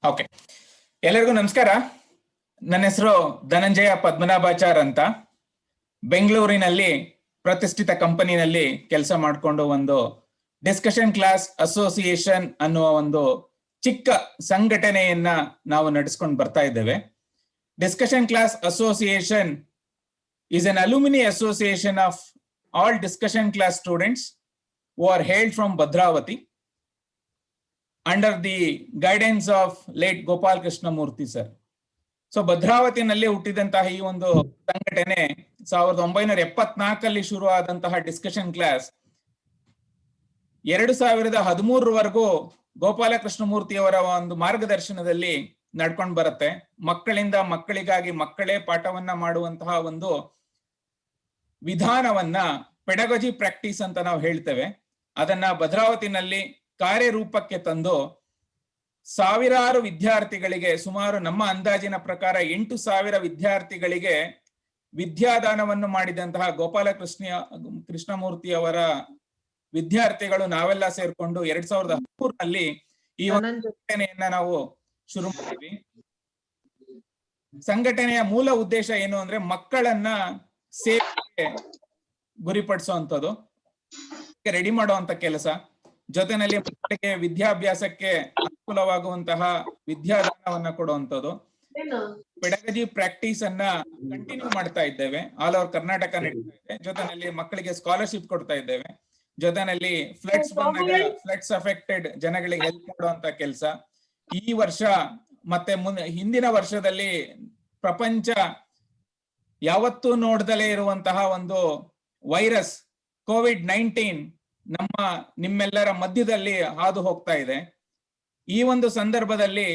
Okay, ಎಲ್ಲರಿಗೂ ನಮಸ್ಕಾರ. ನನ್ನ ಹೆಸರು ಧನಂಜಯ ಪದ್ಮನಾಭಾಚಾರ್ ಅಂತ. ಬೆಂಗಳೂರಿನಲ್ಲಿ ಪ್ರತಿಷ್ಠಿತ ಕಂಪನಿನಲ್ಲಿ ಕೆಲಸ ಮಾಡಿಕೊಂಡು ಒಂದು ಡಿಸ್ಕಷನ್ ಕ್ಲಾಸ್ ಅಸೋಸಿಯೇಷನ್ ಅನ್ನುವ ಒಂದು ಚಿಕ್ಕ ಸಂಘಟನೆಯನ್ನ ನಾವು ನಡೆಸ್ಕೊಂಡು ಬರ್ತಾ ಇದ್ದೇವೆ. Discussion class association is an alumni association of all discussion class students who are hailed from Bhadravati under the guidance of late Gopal Krishnamurthy sir. So ಭದ್ರಾವತಿನಲ್ಲಿ ಹುಟ್ಟಿದಂತಹ ಈ ಒಂದು ಸಂಘಟನೆ 1974 ಶುರು ಆದಂತಹ ಡಿಸ್ಕಷನ್ ಕ್ಲಾಸ್ 2013 ಗೋಪಾಲ ಕೃಷ್ಣಮೂರ್ತಿ ಅವರ ಒಂದು ಮಾರ್ಗದರ್ಶನದಲ್ಲಿ ನಡ್ಕೊಂಡು ಬರುತ್ತೆ. ಮಕ್ಕಳಿಂದ ಮಕ್ಕಳಿಗಾಗಿ ಮಕ್ಕಳೇ ಪಾಠವನ್ನ ಮಾಡುವಂತಹ ಒಂದು ವಿಧಾನವನ್ನ ಪೆಡಗಾಜಿ ಪ್ರಾಕ್ಟೀಸ್ ಅಂತ ನಾವು ಹೇಳ್ತೇವೆ. ಅದನ್ನ ಭದ್ರಾವತಿನಲ್ಲಿ ಕಾರ್ಯರೂಪಕ್ಕೆ ತಂದು ಸಾವಿರಾರು ವಿದ್ಯಾರ್ಥಿಗಳಿಗೆ, ಸುಮಾರು ನಮ್ಮ ಅಂದಾಜಿನ ಪ್ರಕಾರ 8,000 ವಿದ್ಯಾರ್ಥಿಗಳಿಗೆ ವಿದ್ಯಾದಾನವನ್ನು ಮಾಡಿದಂತಹ ಗೋಪಾಲ ಕೃಷ್ಣಮೂರ್ತಿ ಅವರ ವಿದ್ಯಾರ್ಥಿಗಳು ನಾವೆಲ್ಲ ಸೇರ್ಕೊಂಡು 2013ರಲ್ಲಿ ಈ ಸಂಘಟನೆಯನ್ನ ನಾವು ಶುರು ಮಾಡಿದ್ವಿ. ಸಂಘಟನೆಯ ಮೂಲ ಉದ್ದೇಶ ಏನು ಅಂದ್ರೆ ಮಕ್ಕಳನ್ನ ಸೇವೆಗೆ ಗುರಿಪಡಿಸುವಂಥದ್ದು, ರೆಡಿ ಮಾಡುವಂತ ಕೆಲಸ, ಜೊತೆನಲ್ಲಿ ಮಕ್ಕಳಿಗೆ ವಿದ್ಯಾಭ್ಯಾಸಕ್ಕೆ ಅನುಕೂಲವಾಗುವಂತಹ ವಿದ್ಯಾದಾನವನ್ನ ಕೊಡುವಂಥದ್ದು. ಪೆಡಗಜಿ ಪ್ರಾಕ್ಟೀಸ್ ಅನ್ನ ಕಂಟಿನ್ಯೂ ಮಾಡ್ತಾ ಇದ್ದೇವೆ. ಆಲ್ ಓವರ್ ಕರ್ನಾಟಕ ನಡೀತಾ ಇದೆ. ಜೊತೆನಲ್ಲಿ ಮಕ್ಕಳಿಗೆ ಸ್ಕಾಲರ್ಶಿಪ್ ಕೊಡ್ತಾ ಇದ್ದೇವೆ. ಜೊತೆನಲ್ಲಿ ಫ್ಲಡ್ಸ್ ಬಂದಾಗ ಫ್ಲಡ್ಸ್ ಅಫೆಕ್ಟೆಡ್ ಜನಗಳಿಗೆ ಹೆಲ್ಪ್ ಮಾಡುವಂತ ಕೆಲಸ. ಈ ವರ್ಷ ಮತ್ತೆ ಹಿಂದಿನ ವರ್ಷದಲ್ಲಿ ಪ್ರಪಂಚ ಯಾವತ್ತೂ ನೋಡ್ದಲೇ ಇರುವಂತಹ ಒಂದು ವೈರಸ್ ಕೋವಿಡ್-19 ನಿಮ್ಮೆಲ್ಲರ ಮಧ್ಯದಲ್ಲಿ ಹಾದು ಹೋಗ್ತಾ ಇದೆ. ಈ ಒಂದು ಸಂದರ್ಭದಲ್ಲಿ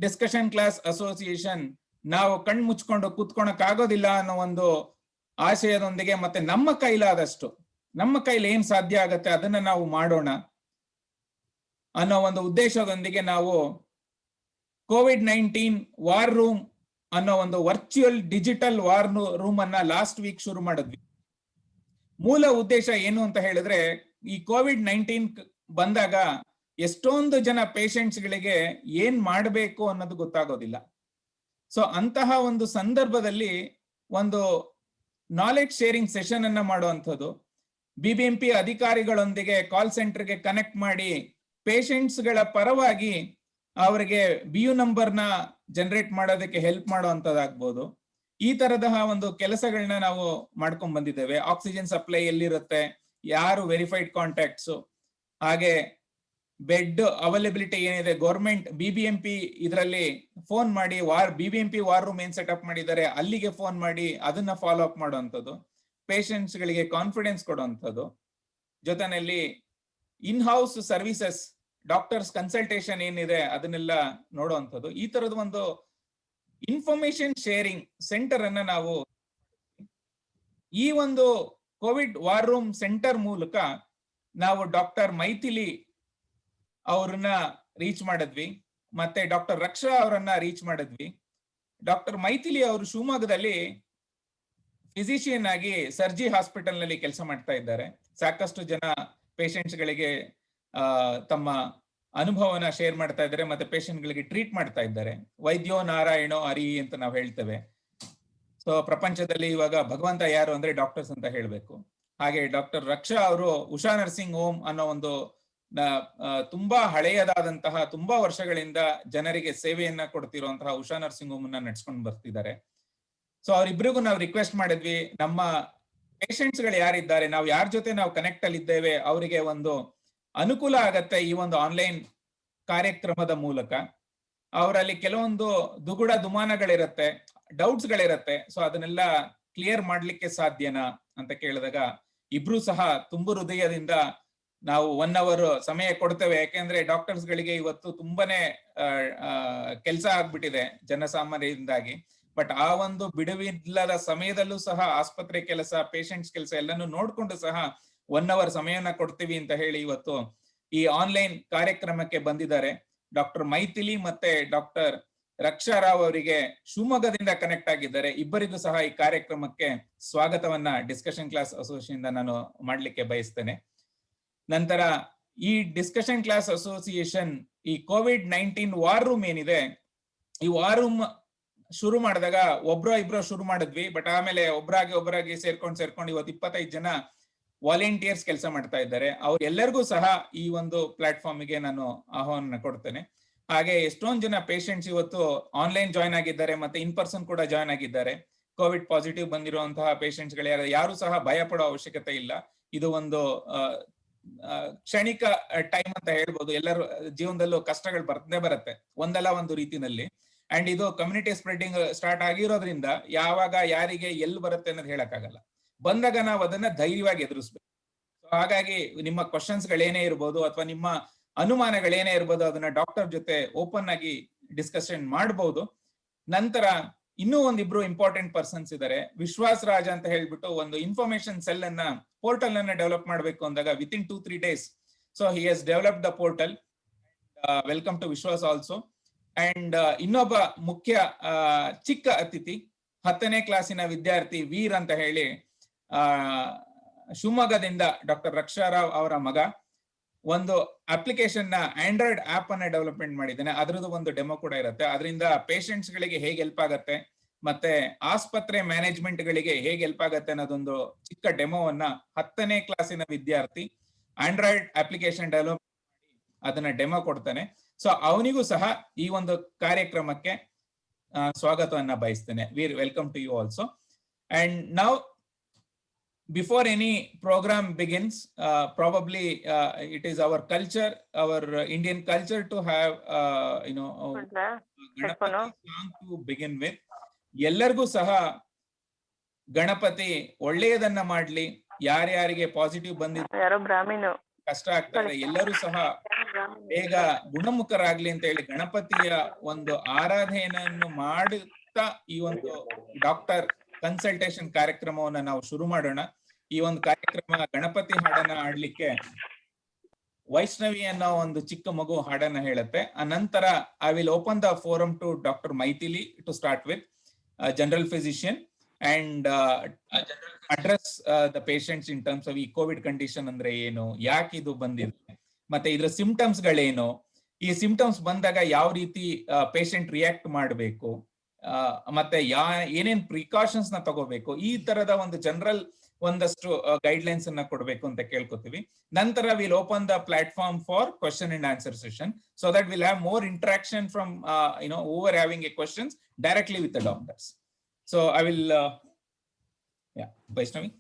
ಡಿಸ್ಕಷನ್ ಕ್ಲಾಸ್ ಅಸೋಸಿಯೇಷನ್ ನಾವು ಕಣ್ಣು ಮುಚ್ಕೊಂಡು ಕೂತ್ಕೊಳಕ್ ಆಗೋದಿಲ್ಲ ಅನ್ನೋ ಒಂದು ಆಶಯದೊಂದಿಗೆ, ಮತ್ತೆ ನಮ್ಮ ಕೈಲಾದಷ್ಟು, ನಮ್ಮ ಕೈಲಿ ಏನ್ ಸಾಧ್ಯ ಆಗತ್ತೆ ಅದನ್ನ ನಾವು ಮಾಡೋಣ ಅನ್ನೋ ಒಂದು ಉದ್ದೇಶದೊಂದಿಗೆ ನಾವು ಕೋವಿಡ್-19 ವಾರ್ ರೂಮ್ ಅನ್ನೋ ಒಂದು ವರ್ಚುವಲ್ ಡಿಜಿಟಲ್ ವಾರ್ ರೂಮ್ ಅನ್ನ ಲಾಸ್ಟ್ ವೀಕ್ ಶುರು ಮಾಡಿದ್ವಿ. ಮೂಲ ಉದ್ದೇಶ ಏನು ಅಂತ ಹೇಳಿದ್ರೆ, ಈ ಕೋವಿಡ್-19 ಬಂದಾಗ ಎಷ್ಟೊಂದು ಜನ ಪೇಷಂಟ್ಸ್ ಗಳಿಗೆ ಏನ್ ಮಾಡಬೇಕು ಅನ್ನೋದು ಗೊತ್ತಾಗೋದಿಲ್ಲ. ಸೊ ಅಂತಹ ಒಂದು ಸಂದರ್ಭದಲ್ಲಿ ಒಂದು ನಾಲೆಡ್ಜ್ ಶೇರಿಂಗ್ ಸೆಷನ್ ಅನ್ನ ಮಾಡುವಂಥದ್ದು, BBMP ಅಧಿಕಾರಿಗಳೊಂದಿಗೆ ಕಾಲ್ ಸೆಂಟರ್ಗೆ ಕನೆಕ್ಟ್ ಮಾಡಿ ಪೇಷಂಟ್ಸ್ ಗಳ ಪರವಾಗಿ ಅವರಿಗೆ BU ನಂಬರ್ನ ಜನರೇಟ್ ಮಾಡೋದಕ್ಕೆ ಹೆಲ್ಪ್ ಮಾಡುವಂತದ್ದಾಗ್ಬೋದು. ಈ ತರದ ಒಂದು ಕೆಲಸಗಳನ್ನ ನಾವು ಮಾಡ್ಕೊಂಡ್ ಬಂದಿದ್ದೇವೆ. ಆಕ್ಸಿಜನ್ ಸಪ್ಲೈ ಎಲ್ಲಿರುತ್ತೆ, ಯಾರು ವೆರಿಫೈಡ್ ಕಾಂಟ್ಯಾಕ್ಟ್ಸ್, ಹಾಗೆ ಬೆಡ್ ಅವೈಲಬಿಲಿಟಿ ಏನಿದೆ, ಗೌರ್ಮೆಂಟ್ BBMP ಇದರಲ್ಲಿ ಫೋನ್ ಮಾಡಿ BBMP ವಾರ್ ರೂಮ್ ಏನ್ ಸೆಟಪ್ ಮಾಡಿದ್ದಾರೆ ಅಲ್ಲಿಗೆ ಫೋನ್ ಮಾಡಿ ಅದನ್ನ ಫಾಲೋ ಅಪ್ ಮಾಡುವಂಥದ್ದು, ಪೇಷಂಟ್ಸ್ ಗಳಿಗೆ ಕಾನ್ಫಿಡೆನ್ಸ್ ಕೊಡುವಂಥದ್ದು. ಜೊತೆನಲ್ಲಿ in house services, doctors consultation ಏನಿದೆ ಅದನ್ನೆಲ್ಲ ನೋಡುವಂಥದ್ದು. ಈ ತರದ ಒಂದು ಇನ್ಫಾರ್ಮೇಶನ್ ಶೇರಿಂಗ್ ಸೆಂಟರ್ ಅನ್ನ ನಾವು ಈ ಒಂದು ಕೋವಿಡ್ ವಾರ್ ರೂಮ್ ಸೆಂಟರ್ ಮೂಲಕ ನಾವು ಡಾಕ್ಟರ್ ಮೈಥಿಲಿ ಅವ್ರನ್ನ ರೀಚ್ ಮಾಡಿದ್ವಿ, ಮತ್ತೆ ಡಾಕ್ಟರ್ ರಕ್ಷಾ ಅವರನ್ನ ರೀಚ್ ಮಾಡಿದ್ವಿ. ಡಾಕ್ಟರ್ ಮೈಥಿಲಿ ಅವರು ಶಿವಮೊಗ್ಗದಲ್ಲಿ ಫಿಸಿಷಿಯನ್ ಆಗಿ ಸರ್ಜಿ ಹಾಸ್ಪಿಟಲ್ ನಲ್ಲಿ ಕೆಲಸ ಮಾಡ್ತಾ ಇದ್ದಾರೆ. ಸಾಕಷ್ಟು ಜನ ಪೇಷಂಟ್ಸ್ ಗಳಿಗೆ ತಮ್ಮ ಅನುಭವನ ಶೇರ್ ಮಾಡ್ತಾ ಇದ್ದಾರೆ, ಮತ್ತೆ ಪೇಷಂಟ್ ಗಳಿಗೆ ಟ್ರೀಟ್ ಮಾಡ್ತಾ ಇದ್ದಾರೆ. ವೈದ್ಯೋ ನಾರಾಯಣೋ ಹರಿ ಅಂತ ನಾವು ಹೇಳ್ತೇವೆ. ಸೊ ಪ್ರಪಂಚದಲ್ಲಿ ಇವಾಗ ಭಗವಂತ ಯಾರು ಅಂದ್ರೆ ಡಾಕ್ಟರ್ಸ್ ಅಂತ ಹೇಳ್ಬೇಕು. ಹಾಗೆ ಡಾಕ್ಟರ್ ರಕ್ಷಾ ಅವರು ಉಷಾ ನರ್ಸಿಂಗ್ ಹೋಮ್ ಅನ್ನೋ ಒಂದು ತುಂಬಾ ಹಳೆಯದಾದಂತಹ, ತುಂಬಾ ವರ್ಷಗಳಿಂದ ಜನರಿಗೆ ಸೇವೆಯನ್ನ ಕೊಡ್ತಿರುವಂತಹ ಉಷಾ ನರ್ಸಿಂಗ್ ಹೋಮ್ ಅನ್ನ ನಡ್ಸ್ಕೊಂಡು ಬರ್ತಿದ್ದಾರೆ. ಸೊ ಅವರಿಬ್ರಿಗೂ ನಾವು ರಿಕ್ವೆಸ್ಟ್ ಮಾಡಿದ್ವಿ, ನಮ್ಮ ಪೇಷಂಟ್ಸ್ ಗಳು ಯಾರಿದ್ದಾರೆ, ನಾವು ಯಾರ ಜೊತೆ ನಾವು ಕನೆಕ್ಟ್ ಅಲ್ಲಿ ಇದ್ದೇವೆ, ಅವರಿಗೆ ಒಂದು ಅನುಕೂಲ ಆಗತ್ತೆ ಈ ಒಂದು ಆನ್ಲೈನ್ ಕಾರ್ಯಕ್ರಮದ ಮೂಲಕ. ಅವರಲ್ಲಿ ಕೆಲವೊಂದು ದುಗುಡ ದುಮಾನಗಳಿರತ್ತೆ, ಡೌಟ್ಸ್ ಗಳಿರತ್ತೆ. ಸೊ ಅದನ್ನೆಲ್ಲ ಕ್ಲಿಯರ್ ಮಾಡ್ಲಿಕ್ಕೆ ಸಾಧ್ಯನಾ ಅಂತ ಕೇಳಿದಾಗ ಇಬ್ರು ಸಹ ತುಂಬು ಹೃದಯದಿಂದ ನಾವು 1 hour ಸಮಯ ಕೊಡ್ತೇವೆ. ಯಾಕೆಂದ್ರೆ ಡಾಕ್ಟರ್ಸ್ ಗಳಿಗೆ ಇವತ್ತು ತುಂಬಾನೇ ಕೆಲಸ ಆಗ್ಬಿಟ್ಟಿದೆ ಜನಸಾಮಾನ್ಯರಿಂದಾಗಿ. ಬಟ್ ಆ ಒಂದು ಬಿಡುವಿಲ್ಲದ ಸಮಯದಲ್ಲೂ ಸಹ ಆಸ್ಪತ್ರೆ ಕೆಲಸ, ಪೇಷಂಟ್ಸ್ ಕೆಲಸ ಎಲ್ಲಾನು ನೋಡ್ಕೊಂಡು ಸಹ 1 hour ಸಮಯನ ಕೊಡ್ತೀವಿ ಅಂತ ಹೇಳಿ ಇವತ್ತು ಈ ಆನ್ಲೈನ್ ಕಾರ್ಯಕ್ರಮಕ್ಕೆ ಬಂದಿದ್ದಾರೆ. ಡಾಕ್ಟರ್ ಮೈಥಿಲಿ ಮತ್ತೆ ಡಾಕ್ಟರ್ ರಕ್ಷಾ ರಾವ್ ಅವರಿಗೆ ಶಿವಮೊಗ್ಗದಿಂದ ಕನೆಕ್ಟ್ ಆಗಿದ್ದಾರೆ. ಇಬ್ಬರಿಗೂ ಸಹ ಈ ಕಾರ್ಯಕ್ರಮಕ್ಕೆ ಸ್ವಾಗತವನ್ನ ಡಿಸ್ಕಷನ್ ಕ್ಲಾಸ್ ಅಸೋಸಿಯೇಷನ್ ನಾನು ಮಾಡ್ಲಿಕ್ಕೆ ಬಯಸ್ತೇನೆ. ನಂತರ ಈ ಡಿಸ್ಕಷನ್ ಕ್ಲಾಸ್ ಅಸೋಸಿಯೇಷನ್ ಈ COVID-19 ವಾರ್ ರೂಮ್ ಏನಿದೆ, ಈ ವಾರ್ ರೂಮ್ ಶುರು ಮಾಡಿದಾಗ ಒಬ್ರೋ ಇಬ್ರೋ ಶುರು ಮಾಡಿದ್ವಿ. ಬಟ್ ಆಮೇಲೆ ಒಬ್ಬರಾಗಿ ಸೇರ್ಕೊಂಡು ಇವತ್ತು 25 ಜನ ವಾಲಂಟಿಯರ್ಸ್ ಕೆಲಸ ಮಾಡ್ತಾ ಇದ್ದಾರೆ. ಅವ್ರೆಲ್ಲರಿಗೂ ಸಹ ಈ ಒಂದು ಪ್ಲಾಟ್ಫಾರ್ಮ್ಗೆ ನಾನು ಆಹ್ವಾನ ಕೊಡ್ತೇನೆ. ಹಾಗೆ ಎಷ್ಟೊಂದು ಜನ ಪೇಷಂಟ್ಸ್ ಇವತ್ತು ಆನ್ಲೈನ್ ಜಾಯ್ನ್ ಆಗಿದ್ದಾರೆ, ಮತ್ತೆ ಇನ್ ಪರ್ಸನ್ ಕೂಡ ಜಾಯ್ನ್ ಆಗಿದ್ದಾರೆ. ಕೋವಿಡ್ ಪಾಸಿಟಿವ್ ಬಂದಿರುವಂತಹ ಪೇಷಂಟ್ಸ್ ಗಳು ಯಾರು ಸಹ ಭಯ ಪಡೋ ಅವಶ್ಯಕತೆ ಇಲ್ಲ. ಇದು ಒಂದು ಕ್ಷಣಿಕ ಟೈಮ್ ಅಂತ ಹೇಳ್ಬೋದು. ಎಲ್ಲರೂ ಜೀವನದಲ್ಲೂ ಕಷ್ಟಗಳು ಬರುತ್ತೆ ಒಂದಲ್ಲ ಒಂದು ರೀತಿನಲ್ಲಿ. ಅಂಡ್ ಇದು ಕಮ್ಯುನಿಟಿ ಸ್ಪ್ರೆಡಿಂಗ್ ಸ್ಟಾರ್ಟ್ ಆಗಿರೋದ್ರಿಂದ ಯಾವಾಗ ಯಾರಿಗೆ ಎಲ್ಲಿ ಬರುತ್ತೆ ಅನ್ನೋದು ಹೇಳಕ್ಕಾಗಲ್ಲ. ಬಂದಾಗ ನಾವು ಅದನ್ನ ಧೈರ್ಯವಾಗಿ ಎದುರಿಸ್ಬೇಕು. ಹಾಗಾಗಿ ನಿಮ್ಮ ಕ್ವಶನ್ಸ್ ಗಳೇನೇ ಇರ್ಬೋದು ಅಥವಾ ನಿಮ್ಮ ಅನುಮಾನಗಳೇನೇ ಇರ್ಬೋದು, ಅದನ್ನ ಡಾಕ್ಟರ್ ಜೊತೆ ಓಪನ್ ಆಗಿ ಡಿಸ್ಕಷನ್ ಮಾಡಬಹುದು. ನಂತರ ಇನ್ನೂ ಒಂದಿಬ್ರು ಇಂಪಾರ್ಟೆಂಟ್ ಪರ್ಸನ್ಸ್ ಇದ್ದಾರೆ. ವಿಶ್ವಾಸ್ ರಾಜ್ ಅಂತ ಹೇಳ್ಬಿಟ್ಟು ಒಂದು ಇನ್ಫಾರ್ಮೇಶನ್ ಸೆಲ್ ಅನ್ನ, ಪೋರ್ಟಲ್ ಅನ್ನ ಡೆವಲಪ್ ಮಾಡಬೇಕು ಅಂದಾಗ within 2-3 days, so he has developed the portal. Welcome to Vishwas also. ಅಂಡ್ ಇನ್ನೊಬ್ಬ ಮುಖ್ಯ ಚಿಕ್ಕ ಅತಿಥಿ, 10ನೇ ಕ್ಲಾಸಿನ ವಿದ್ಯಾರ್ಥಿ ವೀರ್ ಅಂತ ಹೇಳಿ, ಶಿವಮೊಗ್ಗದಿಂದ ಡಾಕ್ಟರ್ ರಕ್ಷಾರಾವ್ ಅವರ ಮಗ, ಒಂದು ಅಪ್ಲಿಕೇಶನ್ ನ ಆಂಡ್ರಾಯ್ಡ್ ಆಪ್ ಅನ್ನ ಡೆವಲಪ್ಮೆಂಟ್ ಮಾಡಿದ್ದಾನೆ. ಅದರದ್ದು ಒಂದು ಡೆಮೋ ಕೂಡ ಇರುತ್ತೆ. ಅದರಿಂದ ಪೇಷಂಟ್ಸ್ ಗಳಿಗೆ ಹೇಗೆ ಹೆಲ್ಪ್ ಆಗತ್ತೆ, ಮತ್ತೆ ಆಸ್ಪತ್ರೆ ಮ್ಯಾನೇಜ್ಮೆಂಟ್ ಗಳಿಗೆ ಹೇಗೆ ಹೆಲ್ಪ್ ಆಗತ್ತೆ ಅನ್ನೋದೊಂದು ಚಿಕ್ಕ ಡೆಮೋವನ್ನ 10ನೇ ಕ್ಲಾಸಿನ ವಿದ್ಯಾರ್ಥಿ ಆಂಡ್ರಾಯ್ಡ್ ಅಪ್ಲಿಕೇಶನ್ ಡೆವಲಪ್ ಮಾಡಿ ಅದನ್ನ ಡೆಮೋ ಕೊಡ್ತಾನೆ. ಸೊ ಅವನಿಗೂ ಸಹ ಈ ಒಂದು ಕಾರ್ಯಕ್ರಮಕ್ಕೆ ಸ್ವಾಗತವನ್ನ ಬಯಸ್ತೇನೆ. ವೀರ್, welcome to you also. And now before any program begins, probably it is our culture, our Indian culture to have Ganapati song to begin with. ಎಲ್ಲರಿಗೂ ಸಹ ಗಣಪತಿ ಒಳ್ಳೆಯದನ್ನ ಮಾಡ್ಲಿ, ಯಾರ್ಯಾರಿಗೆ ಪಾಸಿಟಿವ್ ಬಂದಿದೆ ಕಷ್ಟ ಆಗ್ತಾರೆ ಎಲ್ಲರೂ ಸಹ ಬೇಗ ಗುಣಮುಖರಾಗ್ಲಿ ಅಂತ ಹೇಳಿ ಗಣಪತಿಯ ಒಂದು ಆರಾಧನೆಯನ್ನು ಮಾಡುತ್ತಾ ಈ ಒಂದು ಡಾಕ್ಟರ್ ಕನ್ಸಲ್ಟೇಷನ್ ಕಾರ್ಯಕ್ರಮವನ್ನ ನಾವು ಶುರು ಮಾಡೋಣ. ಈ ಒಂದು ಕಾರ್ಯಕ್ರಮ ಗಣಪತಿ ಹಾಡನ್ನ ಹಾಡ್ಲಿಕ್ಕೆ ವೈಷ್ಣವಿ ಅನ್ನೋ ಒಂದು ಚಿಕ್ಕ ಮಗು ಹಾಡನ್ನ ಹೇಳುತ್ತೆ. ಆ ನಂತರ I will open the forum to doctor Maithili to start with general physician and address the patients in terms of ಈ ಕೋವಿಡ್ ಕಂಡೀಷನ್ ಅಂದ್ರೆ ಏನು, ಯಾಕೆ ಇದು ಬಂದಿದೆ, ಮತ್ತೆ ಇದರ ಸಿಂಪ್ಟಮ್ಸ್ ಗಳೇನು, ಈ ಸಿಂಪ್ಟಮ್ಸ್ ಬಂದಾಗ ಯಾವ ರೀತಿ ಪೇಷಂಟ್ ರಿಯಾಕ್ಟ್ ಮಾಡಬೇಕು, ಮತ್ತೆ ಏನೇನ್ ಪ್ರಿಕಾಷನ್ಸ್ ನ ತಗೋಬೇಕು, ಈ ತರದ ಒಂದು ಜನರಲ್ ಒಂದಷ್ಟು ಗೈಡ್ಲೈನ್ಸ್ ಅನ್ನ ಕೊಡ್ಬೇಕು ಅಂತ ಕೇಳ್ಕೊತೀವಿ. ನಂತರ will open the platform for question and answer session, so that will have more interaction from over having A questions directly with the doctors. So I will Vaishnavi.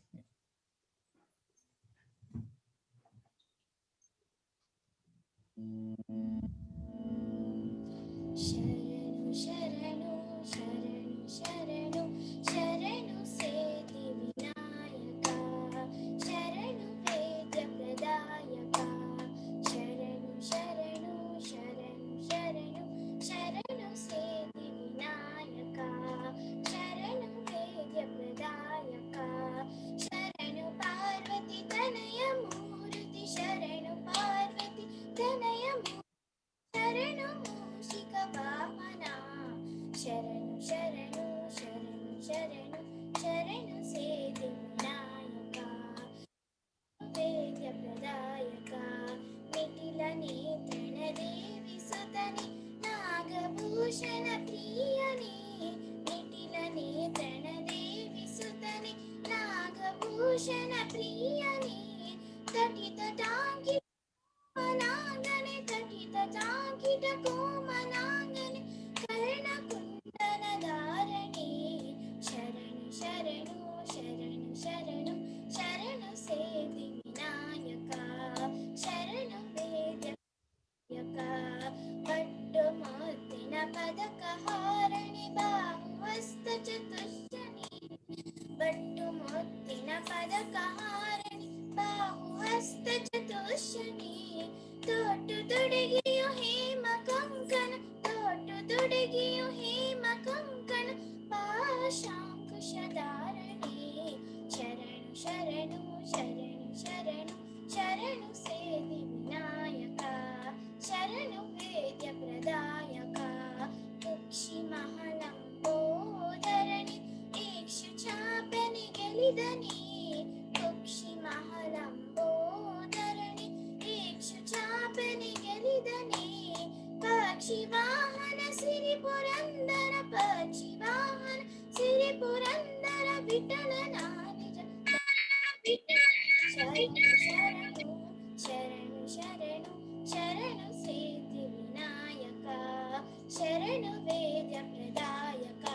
ವಾಹನ ಸಿರಿ ಪುರಂದರ ಪಕ್ಷಿ ವಾಹನ ಸಿರಿ ಪುರಂದರ ವಿಠಲನ ನಿಜ ವಿಠಲ ಶರಣು ಶರಣು ಶರಣು ಶರಣು ಶರಣು ಸಿದ್ಧಿ ವಿನಾಯಕ ಶರಣು ವೇದ್ಯ ಪ್ರದಾಯಕ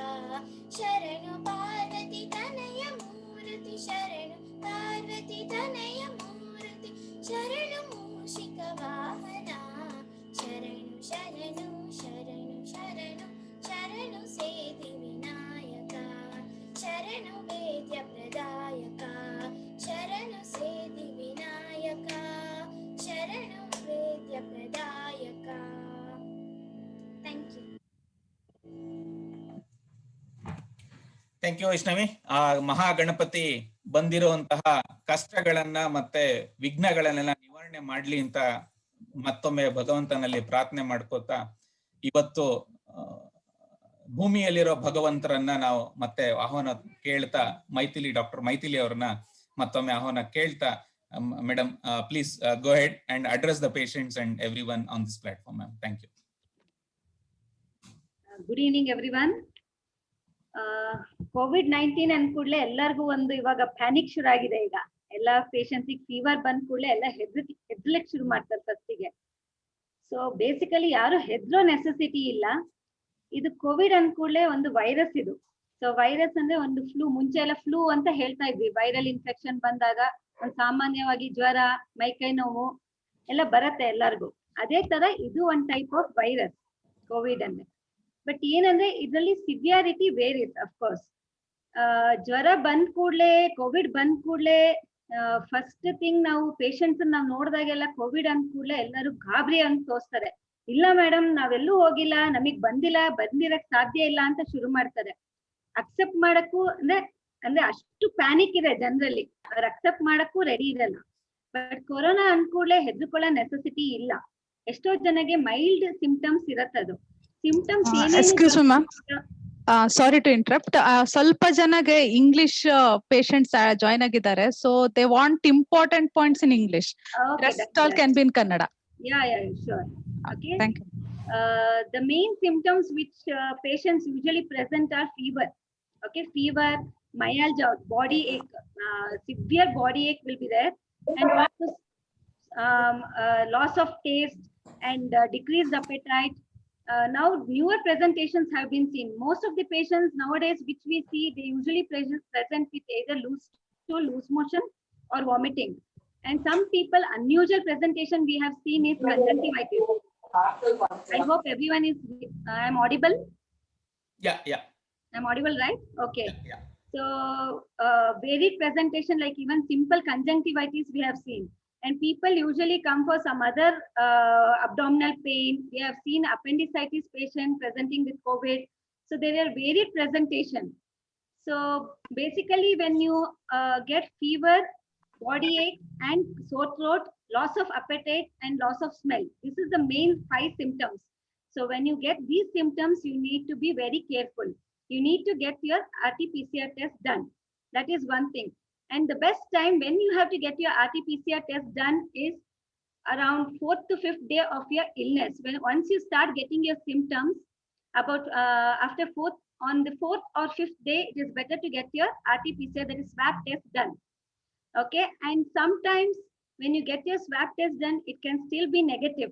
ಶರಣು ಪಾರ್ವತಿ ತನಯ ಮೂರ್ತಿ ಶರಣು ಪಾರ್ವತಿ ತನಯ ಮೂರ್ತಿ ಶರಣು ಮೂಷಿಕ ವಾಹನ ಶರಣು ಶರಣು ಶರಣು ಶರಣು ಶರಣು ಸಿದ್ಧಿ ವಿನಾಯಕ ಶರಣು ವೇದ್ಯ ಪ್ರದಾಯಕ ಶರಣು ಸಿದ್ಧಿ ವಿನಾಯಕ ಶರಣು ವೇದ್ಯ ಪ್ರದಾಯಕ. Thank you. Thank you Vaishnavi. ಆ ಮಹಾಗಣಪತಿ ಬಂದಿರುವಂತಹ ಕಷ್ಟಗಳನ್ನ ಮತ್ತೆ ವಿಘ್ನಗಳನ್ನೆಲ್ಲ ನಿವಾರಣೆ ಮಾಡ್ಲಿ ಅಂತ ಮತ್ತೊಮ್ಮೆ ಭಗವಂತನಲ್ಲಿ ಪ್ರಾರ್ಥನೆ ಮಾಡ್ಕೋತಾ ಇವತ್ತು ಭೂಮಿಯಲ್ಲಿರೋ ಭಗವಂತರನ್ನ ನಾವು ಮತ್ತೆ ಆಹ್ವಾನ ಕೇಳ್ತಾ ಡಾಕ್ಟರ್ ಮೈಥಿಲಿ ಅವ್ರನ್ನ ಮತ್ತೊಮ್ಮೆ ಆಹ್ವಾನ ಕೇಳ್ತಾ, madam please go head and address the patients and everyone on this platform. Ma'am, thank you. Good evening everyone. ಕೋವಿಡ್-19 ಅಂದ ಕೂಡಲೇ ಎಲ್ಲರಿಗೂ ಒಂದು ಇವಾಗ ಪ್ಯಾನಿಕ್ ಶುರು ಆಗಿದೆ. ಈಗ ಎಲ್ಲ ಪೇಷಂಟ್ಸಿಗೆ ಫೀವರ್ ಬಂದ ಕೂಡಲೇ ಎಲ್ಲ ಹೆದ್ರಲಿಕ್ಕೆ ಶುರು ಮಾಡ್ತಾರೆ ಫಸ್ಟಿಗೆ. ಸೊ ಬೇಸಿಕಲಿ ಯಾರು ಹೆದ್ರೋ ನೆಸೆಸಿಟಿ ಇಲ್ಲ. ಇದು ಕೋವಿಡ್ ಅಂದ ಕೂಡಲೇ ಒಂದು ವೈರಸ್ ಇದು. ಸೊ ವೈರಸ್ ಅಂದ್ರೆ ಒಂದು ಫ್ಲೂ, ಮುಂಚೆ ಎಲ್ಲ ಫ್ಲೂ ಅಂತ ಹೇಳ್ತಾ ಇದ್ವಿ. ವೈರಲ್ ಇನ್ಫೆಕ್ಷನ್ ಬಂದಾಗ ಒಂದು ಸಾಮಾನ್ಯವಾಗಿ ಜ್ವರ, ಮೈಕೈ ನೋವು ಎಲ್ಲ ಬರುತ್ತೆ ಎಲ್ಲರಿಗೂ. ಅದೇ ತರ ಇದು ಒಂದು ಟೈಪ್ ಆಫ್ ವೈರಸ್ ಕೋವಿಡ್ ಅಂದ್ರೆ. ಬಟ್ ಏನಂದ್ರೆ ಇದರಲ್ಲಿ ಸಿವಿಯಾರಿಟಿ ವೇರಿಯಸ್ ಅಫ್ಕೋರ್ಸ್. ಜ್ವರ ಬಂದ್ ಕೂಡ್ಲೆ, ಕೋವಿಡ್ ಬಂದ್ ಕೂಡ್ಲೆ ಫಸ್ಟ್ ಥಿಂಗ್ ನಾವು ಪೇಷಂಟ್ಸ್ ನಾವು ನೋಡಿದಾಗೆಲ್ಲ ಕೋವಿಡ್ ಅಂದ ಕೂಡ್ಲೆ ಎಲ್ಲರೂ ಗಾಬರಿ ಅಂತ ತೋರಿಸ್ತಾರೆ. ಇಲ್ಲ ಮೇಡಮ್, ನಾವೆಲ್ಲೂ ಹೋಗಿಲ್ಲ, ನಮಗ್ ಬಂದಿರಕ್ ಸಾಧ್ಯ ಇಲ್ಲ ಅಂತ ಶುರು ಮಾಡ್ತಾರೆ. ಅಕ್ಸೆಪ್ಟ್ ಮಾಡಕ್ಕೂ ಅಂದ್ರೆ ಅಷ್ಟು ಪ್ಯಾನಿಕ್ ಇದೆ ಜನರಲ್ಲಿ, ಅವ್ರು ಅಕ್ಸೆಪ್ಟ್ ಮಾಡಕ್ಕೂ ರೆಡಿ ಇರಲ್ಲ. ಬಟ್ ಕೊರೋನಾ ಅಂದ್ಕೂಡ್ಲೆ ಹೆದರ್ಕೊಳ್ಳೋ ನೆಸೆಸಿಟಿ ಇಲ್ಲ. ಎಷ್ಟೋ ಜನಗೆ ಮೈಲ್ಡ್ ಸಿಂಪ್ಟಮ್ಸ್ ಇರತ್ತದು. Symptoms sorry to interrupt. ಸ್ವಲ್ಪ ಜನಗೆ ಇಂಗ್ಲಿಷ್ ಪೇಷಂಟ್ಸ್ ಜಾಯ್ನ್ ಆಗಿದ್ದಾರೆ, so they want important points in English. Rest all can be in Kannada. Yeah, sure. Okay. Thank you. The main symptoms which patients usually present are fever. Okay, fever, myalgia, body ache, severe body ache will be there, and also loss of taste and decreased appetite. Now newer presentations have been seen. Most of the patients nowadays which we see, they usually present with either loose motion or vomiting. And some people, unusual presentation we have seen is conjunctivitis. I hope everyone is, I'm audible? Yeah. I'm audible, right? Okay. Yeah. So, varied presentation, like even simple conjunctivitis we have seen. And people usually come for some other abdominal pain. We have seen appendicitis patient presenting with COVID. So there are varied presentation. So basically when you get fever, body ache and sore throat, loss of appetite and loss of smell, this is the main 5 symptoms. So when you get these symptoms, you need to be very careful. You need to get your RT-PCR test done. That is one thing. And the best time when you have to get your RT-PCR test done is around 4th to 5th day of your illness. When once you start getting your symptoms, about after on the 4th or 5th day, it is better to get your RT-PCR, that is swab test done. Okay, and sometimes when you get your swab test done, it can still be negative.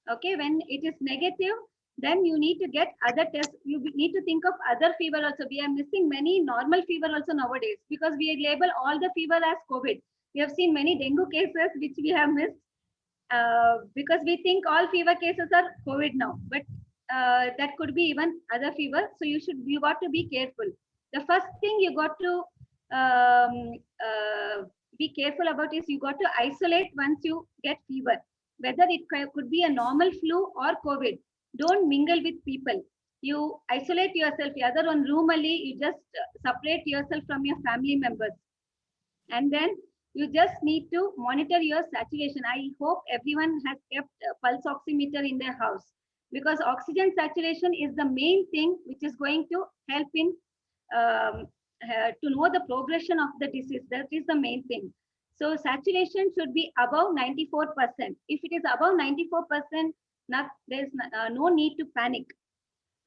Okay, when it is negative, then you need to get other tests. You need to think of other fever also. We are missing many normal fever also nowadays because we label all the fever as COVID. We have seen many dengue cases which we have missed because we think all fever cases are COVID now, but that could be even other fever. So you got to be careful. The first thing you got to be careful about is you got to isolate once you get fever, whether it could be a normal flu or COVID. Don't mingle with people. You isolate yourself. Either on room only, you just separate yourself from your family members. And then you just need to monitor your saturation. I hope everyone has kept a pulse oximeter in their house because oxygen saturation is the main thing which is going to help in to know the progression of the disease. That is the main thing. So saturation should be above 94%. If it is above 94%, there's no need to panic.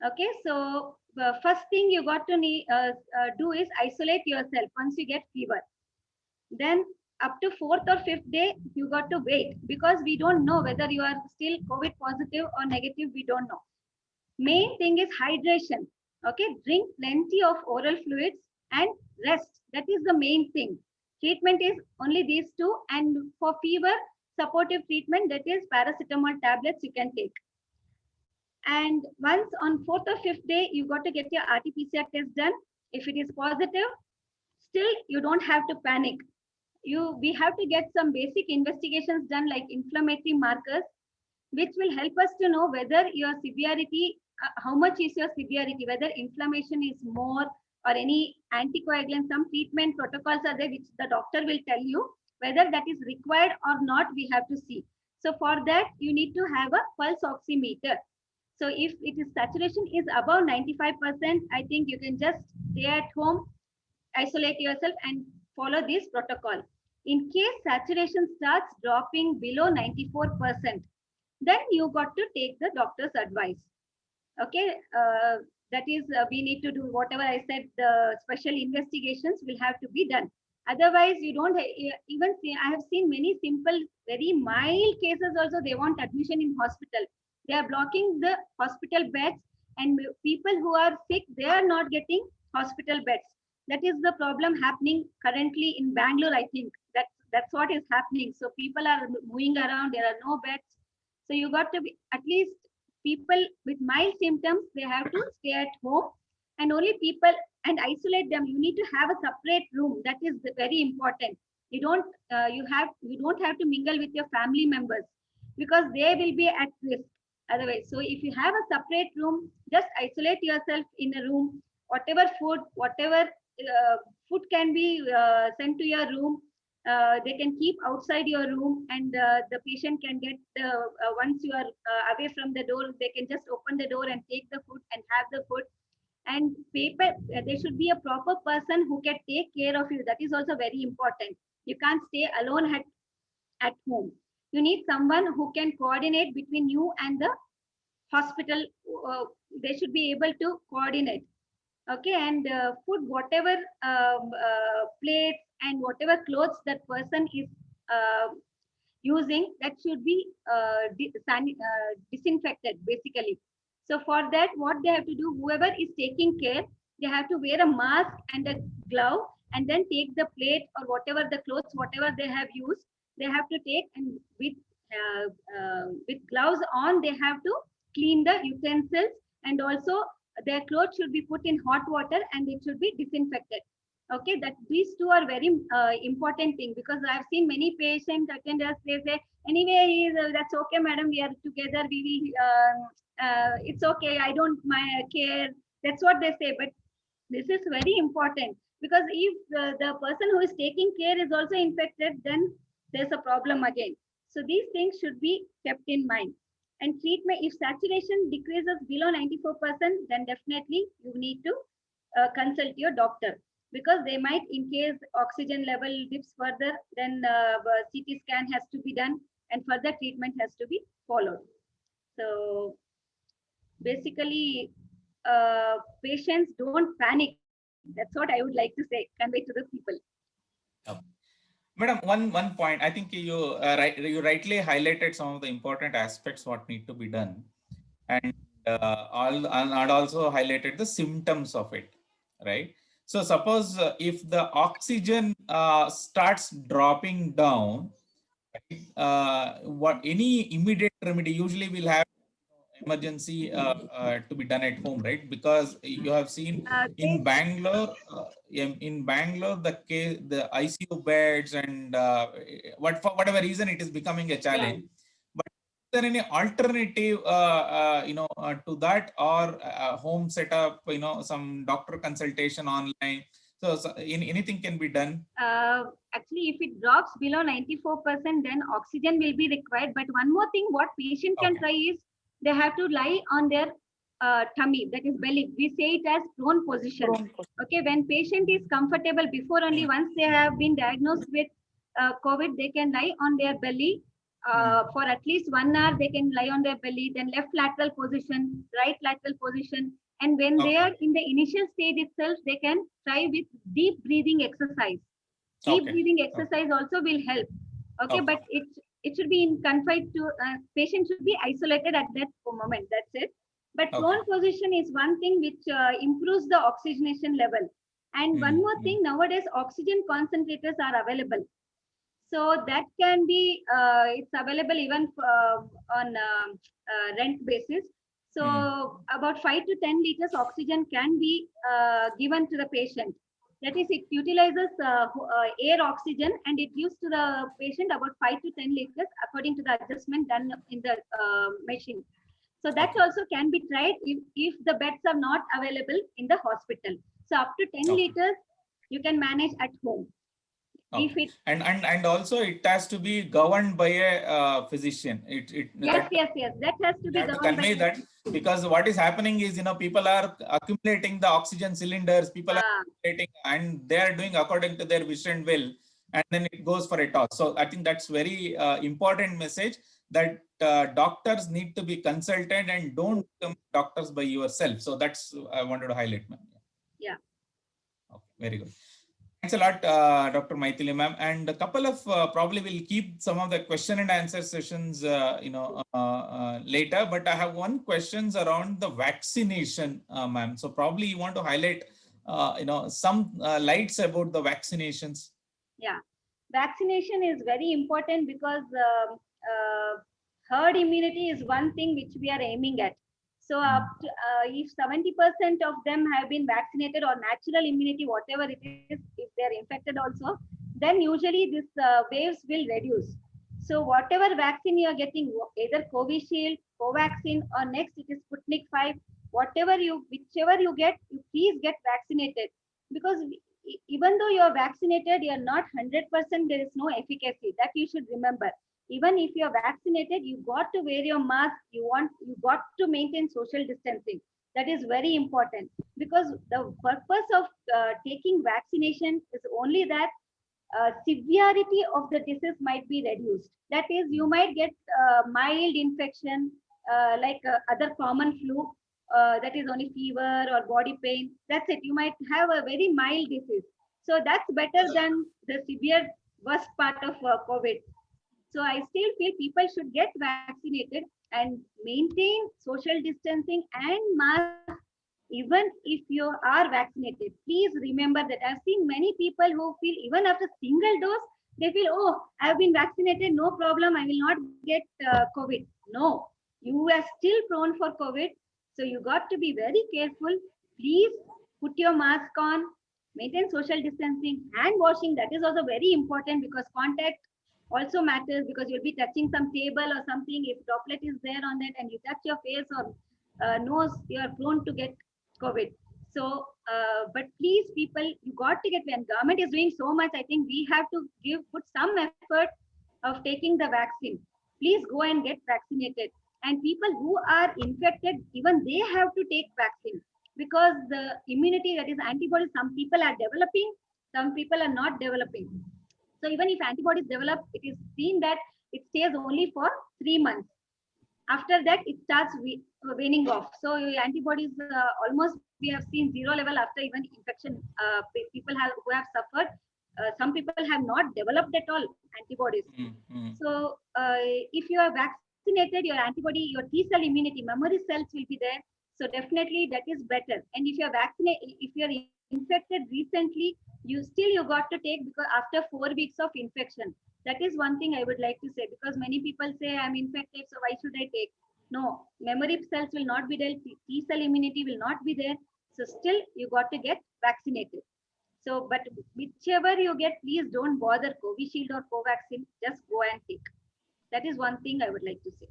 Okay, so the first thing you got to do is isolate yourself once you get fever. Then up to 4th or 5th day, you got to wait, because we don't know whether you are still COVID positive or negative. We don't know. Main thing is hydration. Okay, drink plenty of oral fluids and rest. That is the main thing. Treatment is only these two, and for fever, supportive treatment, that is paracetamol tablets you can take. And once on 4th or 5th day, you got to get your RT-PCR test done. If it is positive, still you don't have to panic. We have to get some basic investigations done, like inflammatory markers, which will help us to know whether your severity, how much is your severity, whether inflammation is more, or any anticoagulant. Some treatment protocols are there which the doctor will tell you whether that is required or not. We have to see. So for that, you need to have a pulse oximeter. So if it is saturation is above 95%, I think you can just stay at home, isolate yourself, and follow this protocol. In case saturation starts dropping below 94%, then you got to take the doctor's advice. Okay, that is, we need to do whatever I said, the special investigations will have to be done. Otherwise, you don't even see, I have seen many simple, very mild cases also, they want admission in hospital. They are blocking the hospital beds, and people who are sick, they are not getting hospital beds. That is the problem happening currently in Bangalore, I think. That's what is happening. So people are moving around, there are no beds. So you got to be, at least people with mild symptoms, they have to stay at home, and only people, and isolate them. You need to have a separate room. That is very important. You don't have to mingle with your family members, because they will be at risk otherwise. So if you have a separate room, just isolate yourself in a room. Whatever food can be sent to your room, they can keep outside your room, and the patient can get once you are away from the door, they can just open the door and take the food and have the food. And there should be a proper person who can take care of you. That is also very important. You can't stay alone at home. You need someone who can coordinate between you and the hospital. They should be able to coordinate. Okay, and food, whatever plates and whatever clothes that person is using, that should be disinfected basically. So for that, what they have to do, whoever is taking care, they have to wear a mask and a glove, and then take the plate or whatever the clothes, whatever they have used, they have to take, and with gloves on, they have to clean the utensils, and also their clothes should be put in hot water and it should be disinfected. Okay, that these two are very important thing, because I've seen many patient attenders, they say, anyway, that's okay, madam, we are together, we will, it's okay, I don't care. That's what they say. But this is very important, because if the person who is taking care is also infected, then there's a problem again. So these things should be kept in mind. And treatment, if saturation decreases below 94%, then definitely you need to consult your doctor, because they might, in case oxygen level dips further, then CT scan has to be done and further treatment has to be followed. So basically, patients don't panic. That's what I would like to say, convey to the people. Madam, one point, I think you rightly highlighted some of the important aspects what need to be done, and also highlighted the symptoms of it, right? So suppose if the oxygen starts dropping down, what any immediate remedy, usually we'll have emergency to be done at home, right? Because you have seen in Bangalore, the ICU beds and for whatever reason it is becoming a challenge. Yeah. But is there any alternative, to that, or home setup? Some doctor consultation online. So anything can be done. Actually, if it drops below 94%, then oxygen will be required. But one more thing, what patient can try is, they have to lie on their tummy, that is belly. We say it as prone position. Okay, when patient is comfortable, before only once they have been diagnosed with COVID, they can lie on their belly For at least 1 hour, they can lie on their belly, then left lateral position, right lateral position. And when they Okay. are in the initial stage itself, they can try with deep breathing exercise. Deep Okay. breathing exercise also will help. Okay, Okay. but it should be in confined to patient should be isolated at that moment. That's it. But Okay. prone position is one thing which improves the oxygenation level. And one more thing, nowadays oxygen concentrators are available. So that can be it's available even on rent basis. So about 5 to 10 liters oxygen can be given to the patient. That is, it utilizes air oxygen and it gives to the patient about 5 to 10 liters according to the adjustment done in the machine. So that Okay. also can be tried if the beds are not available in the hospital. So up to 10 Okay. liters you can manage at home. If Okay. it And also it has to be governed by a physician. yes, that has to be have to governed by convey that, because what is happening is, people are accumulating the oxygen cylinders, people are Ah, accumulating, and they are doing according to their wish and will, and then it goes for a toss. So I think that's very important message, that doctors need to be consulted and don't become doctors by yourself. So that's I wanted to highlight, ma'am. yeah. Okay, very good. Thanks a lot, Dr. Maithili ma'am. And a couple of probably we'll keep some of the question and answer sessions, later. But I have one questions around the vaccination, ma'am. So probably you want to highlight, some lights about the vaccinations. Yeah, vaccination is very important because herd immunity is one thing which we are aiming at. So if 70% of them have been vaccinated or natural immunity, whatever it is, if they are infected also, then usually this waves will reduce. So whatever vaccine you are getting, either Covishield, Covaxin, or next it is Sputnik 5, whichever you get, you please get vaccinated, because even though you are vaccinated, you are not 100%, there is no efficacy. That you should remember. Even if you are vaccinated, you got to wear your mask. You got to maintain social distancing. That is very important, because the purpose of taking vaccination is only that severity of the disease might be reduced. That is, you might get mild infection like other common flu, that is only fever or body pain. That's it. You might have a very mild disease. So that's better than the severe worst part of COVID. So I still feel people should get vaccinated and maintain social distancing and mask even if you are vaccinated. Please remember that I've seen many people who feel even after single dose, they feel, oh, I've been vaccinated, no problem, I will not get COVID. No, you are still prone for COVID. So you got to be very careful. Please put your mask on, maintain social distancing, hand washing. That is also very important, because contact also matters, because you'll be touching some table or something. If droplet is there on that and you touch your face or nose, you are prone to get COVID. So, but please, people, you got to get, when government is doing so much, I think we have to put some effort of taking the vaccine. Please go and get vaccinated. And people who are infected, even they have to take vaccine, because the immunity, that is antibodies, some people are developing, some people are not developing. So even if antibodies develop, it is seen that it stays only for 3 months. After that, it starts waning off. So antibodies almost we have seen zero level after even infection. People who have suffered. Some people have not developed at all antibodies. So if you are vaccinated, your antibody, your T cell immunity, memory cells will be there. So definitely that is better. And if you are vaccinated, if you are infected recently, you got to take, because after 4 weeks of infection. That is one thing I would like to say, because many people say I'm infected, so why should I take? No, memory cells will not be there, T cell immunity will not be there. So still you got to get vaccinated. So, but whichever you get, please don't bother Covishield or Covaxin, just go and take. That is one thing I would like to say.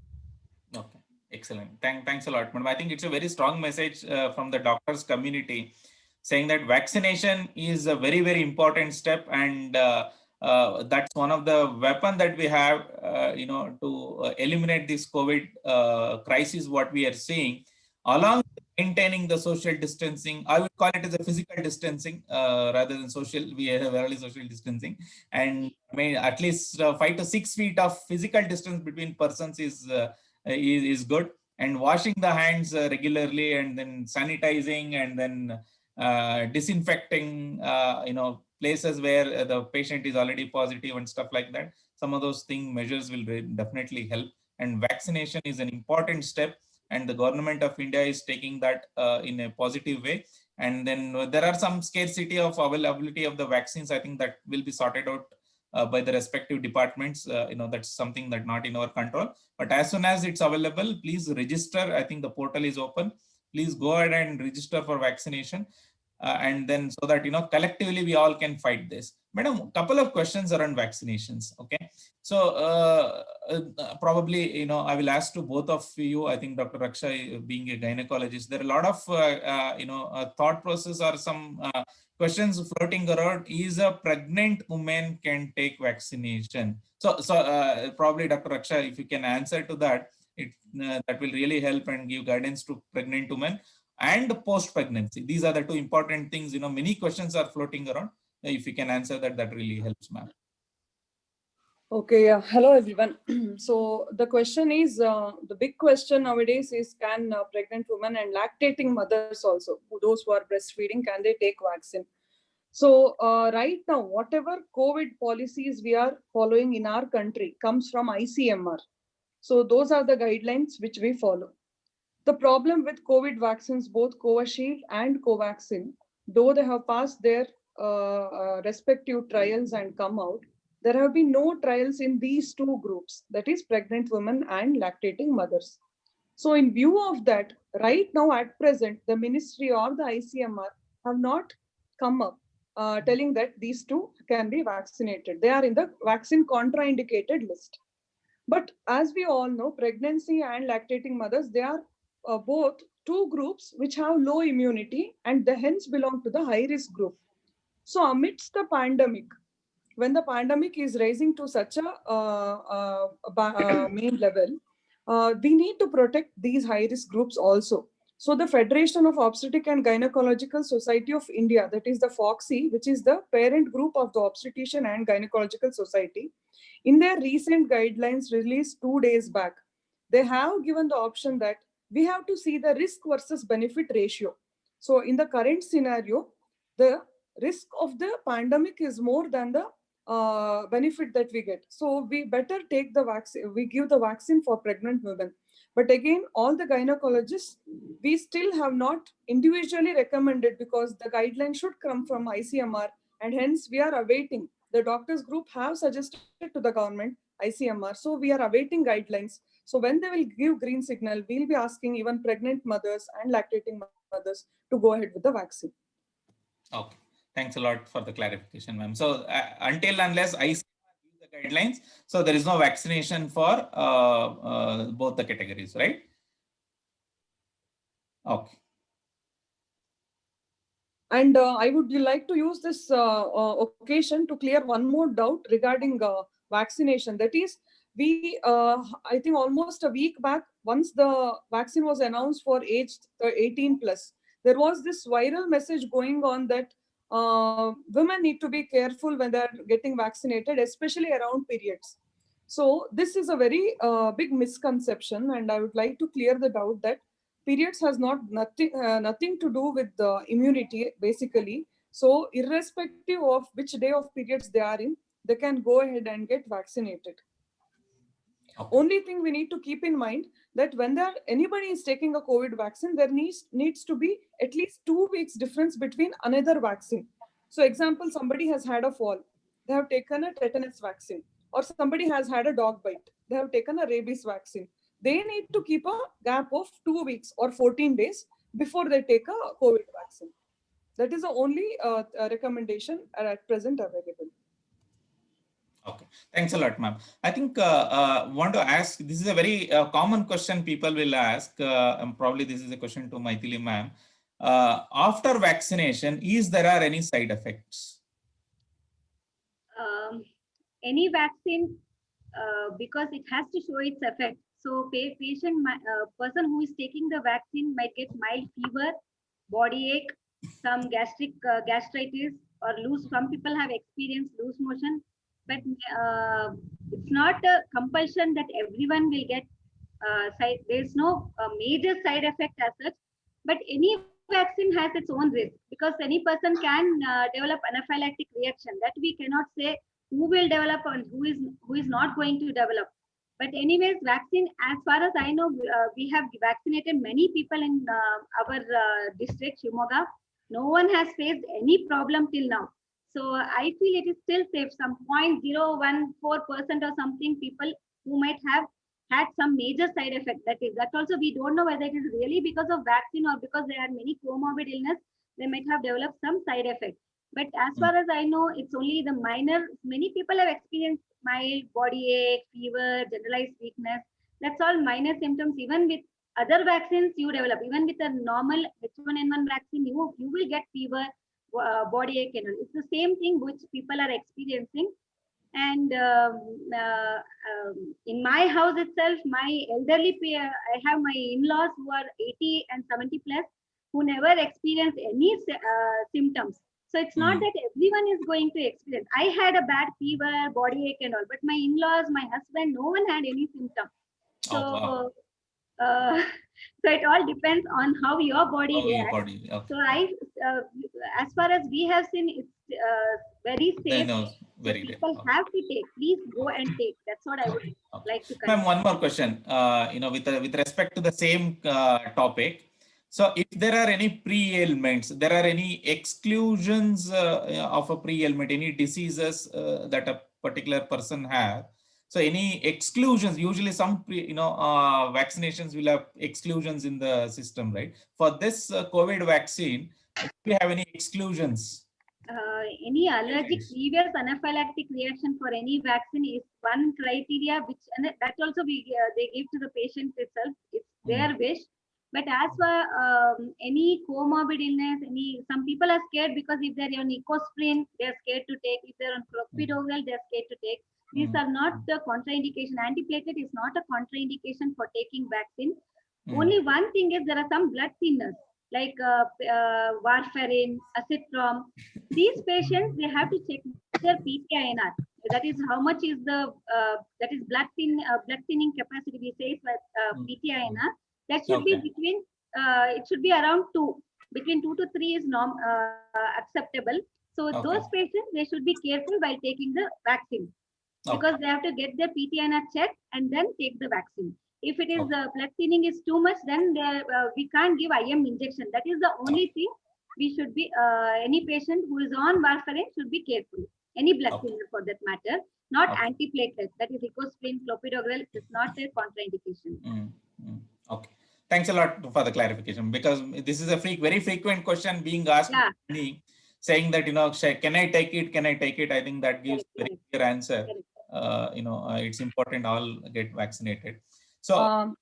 Okay, excellent. Thanks a lot, madam. I think it's a very strong message from the doctors community, saying that vaccination is a very, very important step, and that's one of the weapon that we have, to eliminate this COVID crisis, what we are seeing. along with maintaining the social distancing. I would call it as a physical distancing rather than social. We have early social distancing, and at least 5 to 6 feet of physical distance between persons is good. And washing the hands regularly, and then sanitizing, and then disinfecting, places where the patient is already positive and stuff like that. Some of those measures will definitely help. And vaccination is an important step, and the government of India is taking that in a positive way. And then there are some scarcity of availability of the vaccines. I think that will be sorted out by the respective departments. That's something that not in our control. But as soon as it's available, please register. I think the portal is open. Please go ahead and register for vaccination. And then so that, collectively we all can fight this. Madam, couple of questions around vaccinations. Okay. So probably, I will ask to both of you. I think Dr. Raksha, being a gynecologist, there are a lot of, thought process or some questions floating around. Is a pregnant woman can take vaccination? So probably Dr. Raksha, if you can answer to that, that will really help and give guidance to pregnant women and post-pregnancy. These are the two important things. Many questions are floating around. If you can answer that, that really helps, ma'am. Okay, yeah. Hello, everyone. So the question is, the big question nowadays is, can pregnant women and lactating mothers also, those who are breastfeeding, can they take vaccine? So right now, whatever COVID policies we are following in our country comes from ICMR. So those are the guidelines which we follow. The problem with COVID vaccines, both Covishield and Covaxin, though they have passed their respective trials and come out, there have been no trials in these two groups, that is pregnant women and lactating mothers. So in view of that, right now at present, the ministry or the ICMR have not come up telling that these two can be vaccinated. They are in the vaccine contraindicated list. But as we all know, pregnancy and lactating mothers, they are both two groups which have low immunity and they hence belong to the high risk group. So amidst the pandemic, when the pandemic is rising to such a main level, we need to protect these high risk groups also. So the Federation of Obstetric and Gynecological Society of India, that is the FOGSI, which is the parent group of the Obstetrician and Gynecological Society, in their recent guidelines released 2 days back, they have given the option that we have to see the risk versus benefit ratio. So in the current scenario, the risk of the pandemic is more than the benefit that we get. So we better take the vaccine, we give the vaccine for pregnant women. But again, all the gynecologists, we still have not individually recommended because the guideline should come from ICMR, and hence we are awaiting. The doctors group have suggested to the government, ICMR, so we are awaiting guidelines. So when they will give green signal, we'll be asking even pregnant mothers and lactating mothers to go ahead with the vaccine. Okay. Thanks a lot for the clarification, ma'am. So until unless ICMR gives the guidelines, so there is no vaccination for both the categories, right? Okay. And I would like to use this occasion to clear one more doubt regarding vaccination. That is, we, I think almost a week back, once the vaccine was announced for age 18 plus, there was this viral message going on that women need to be careful when they're getting vaccinated, especially around periods. So this is a very big misconception, and I would like to clear the doubt that periods has nothing to do with the immunity, basically. So irrespective of which day of periods they are in, they can go ahead and get vaccinated. Okay. Only thing we need to keep in mind that when anybody is taking a COVID vaccine, there needs to be at least 2 weeks difference between another vaccine. So example, somebody has had a fall, they have taken a tetanus vaccine, or somebody has had a dog bite, they have taken a rabies vaccine. They need to keep a gap of 2 weeks or 14 days before they take a COVID vaccine. That is the only recommendation at present available. Okay, thanks a lot, ma'am. I think want to ask, this is a very common question people will ask, and probably this is a question to Maithili ma'am. After vaccination, there are any side effects? Any vaccine, because it has to show its effect. So person who is taking the vaccine might get mild fever, body ache, some gastritis, or some people have experienced loose motion, but it's not a compulsion that everyone will get there's no major side effect as such, but any vaccine has its own risk, because any person can develop anaphylactic reaction that we cannot say who will develop and who is not going to develop. But anyways, vaccine, as far as I know, we have vaccinated many people in our district, Shimoga. No one has faced any problem till now. So I feel it is still safe. Some 0.014% or something people who might have had some major side effect. That also we don't know whether it is really because of vaccine or because they had many comorbid illness, they might have developed some side effect. But as far as I know, it's only the minor. Many people have experienced mild body ache, fever, generalized weakness. That's all minor symptoms. Even with other vaccines you develop, even with a normal H1N1 vaccine, you will get fever, body ache, and all. It's the same thing which people are experiencing. And in my house itself, my elderly I have my in-laws who are 80 and 70 plus, who never experienced any symptoms. So it's not that everyone is going to experience. I had a bad fever, body ache and all, but my in-laws, my husband, no one had any symptom. So, Oh, wow. So it all depends on how your body reacts. Okay. So as far as we have seen, it's very safe. Very good. People have to take. Please go and take. That's what I would like to Ma'am, convey. one more question. With respect to the same topic. So, if there are any pre-ailments, there are any exclusions of a pre-ailment, any diseases that a particular person has. So, any exclusions? Usually, some vaccinations will have exclusions in the system, right? For this COVID vaccine, do we have any exclusions? Any allergic, previous anaphylactic reaction for any vaccine is one criteria, which, and that also they give to the patient itself. It's their wish. But as for any comorbid illness, some people are scared because if they're on ecosprin, they're scared to take. If they're on clopidogrel, they're scared to take. These are not the contraindication. Antiplatelet is not a contraindication for taking vaccine. Only one thing is there are some blood thinners like warfarin, acetrom. These patients, they have to check their PTINR. That is how much is the that is blood thinning capacity. We say PTINR. That should be between. It should be around 2. Between 2 to 3 is acceptable. So those patients, they should be careful while taking the vaccine, because they have to get their PTINR checked and then take the vaccine. If it is blood thinning is too much, then we can't give IM injection. That is the only thing we should be. Any patient who is on warfarin should be careful. Any blood thinner for that matter, not antiplatelet. That is ecosprin, clopidogrel is not a contraindication. Okay. Thanks a lot for the clarification, because this is a very frequent question being asked. Me, saying that, can I take it? Can I take it? I think that gives very clear answer. It's important all get vaccinated. So,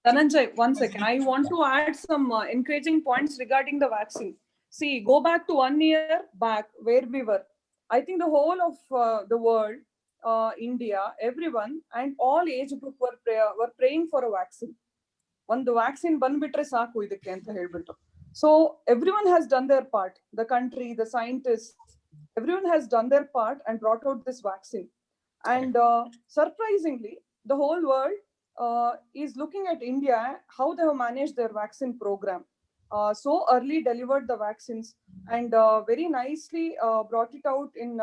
Dhananjay, one second. I want to add some encouraging points regarding the vaccine. See, go back to 1 year back where we were. I think the whole of the world, India, everyone, and all age group were praying for a vaccine. One the vaccine banbitre saaku idakke anta helbittu. So everyone has done their part. The country, the scientists, everyone has done their part and brought out this vaccine. And surprisingly, the whole world is looking at India, how they have managed their vaccine program. So early delivered the vaccines and very nicely brought it out in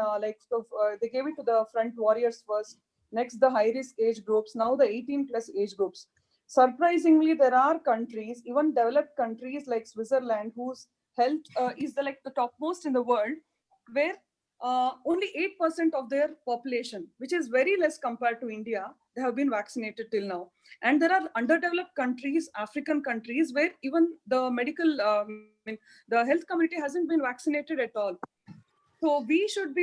they gave it to the front warriors first, next the high risk age groups, now the 18 plus age groups. Surprisingly, there are countries, even developed countries like Switzerland, whose health is the topmost in the world, where only 8% of their population, which is very less compared to India, they have been vaccinated till now. And there are underdeveloped countries, African countries, where even the medical, the health community hasn't been vaccinated at all. So we should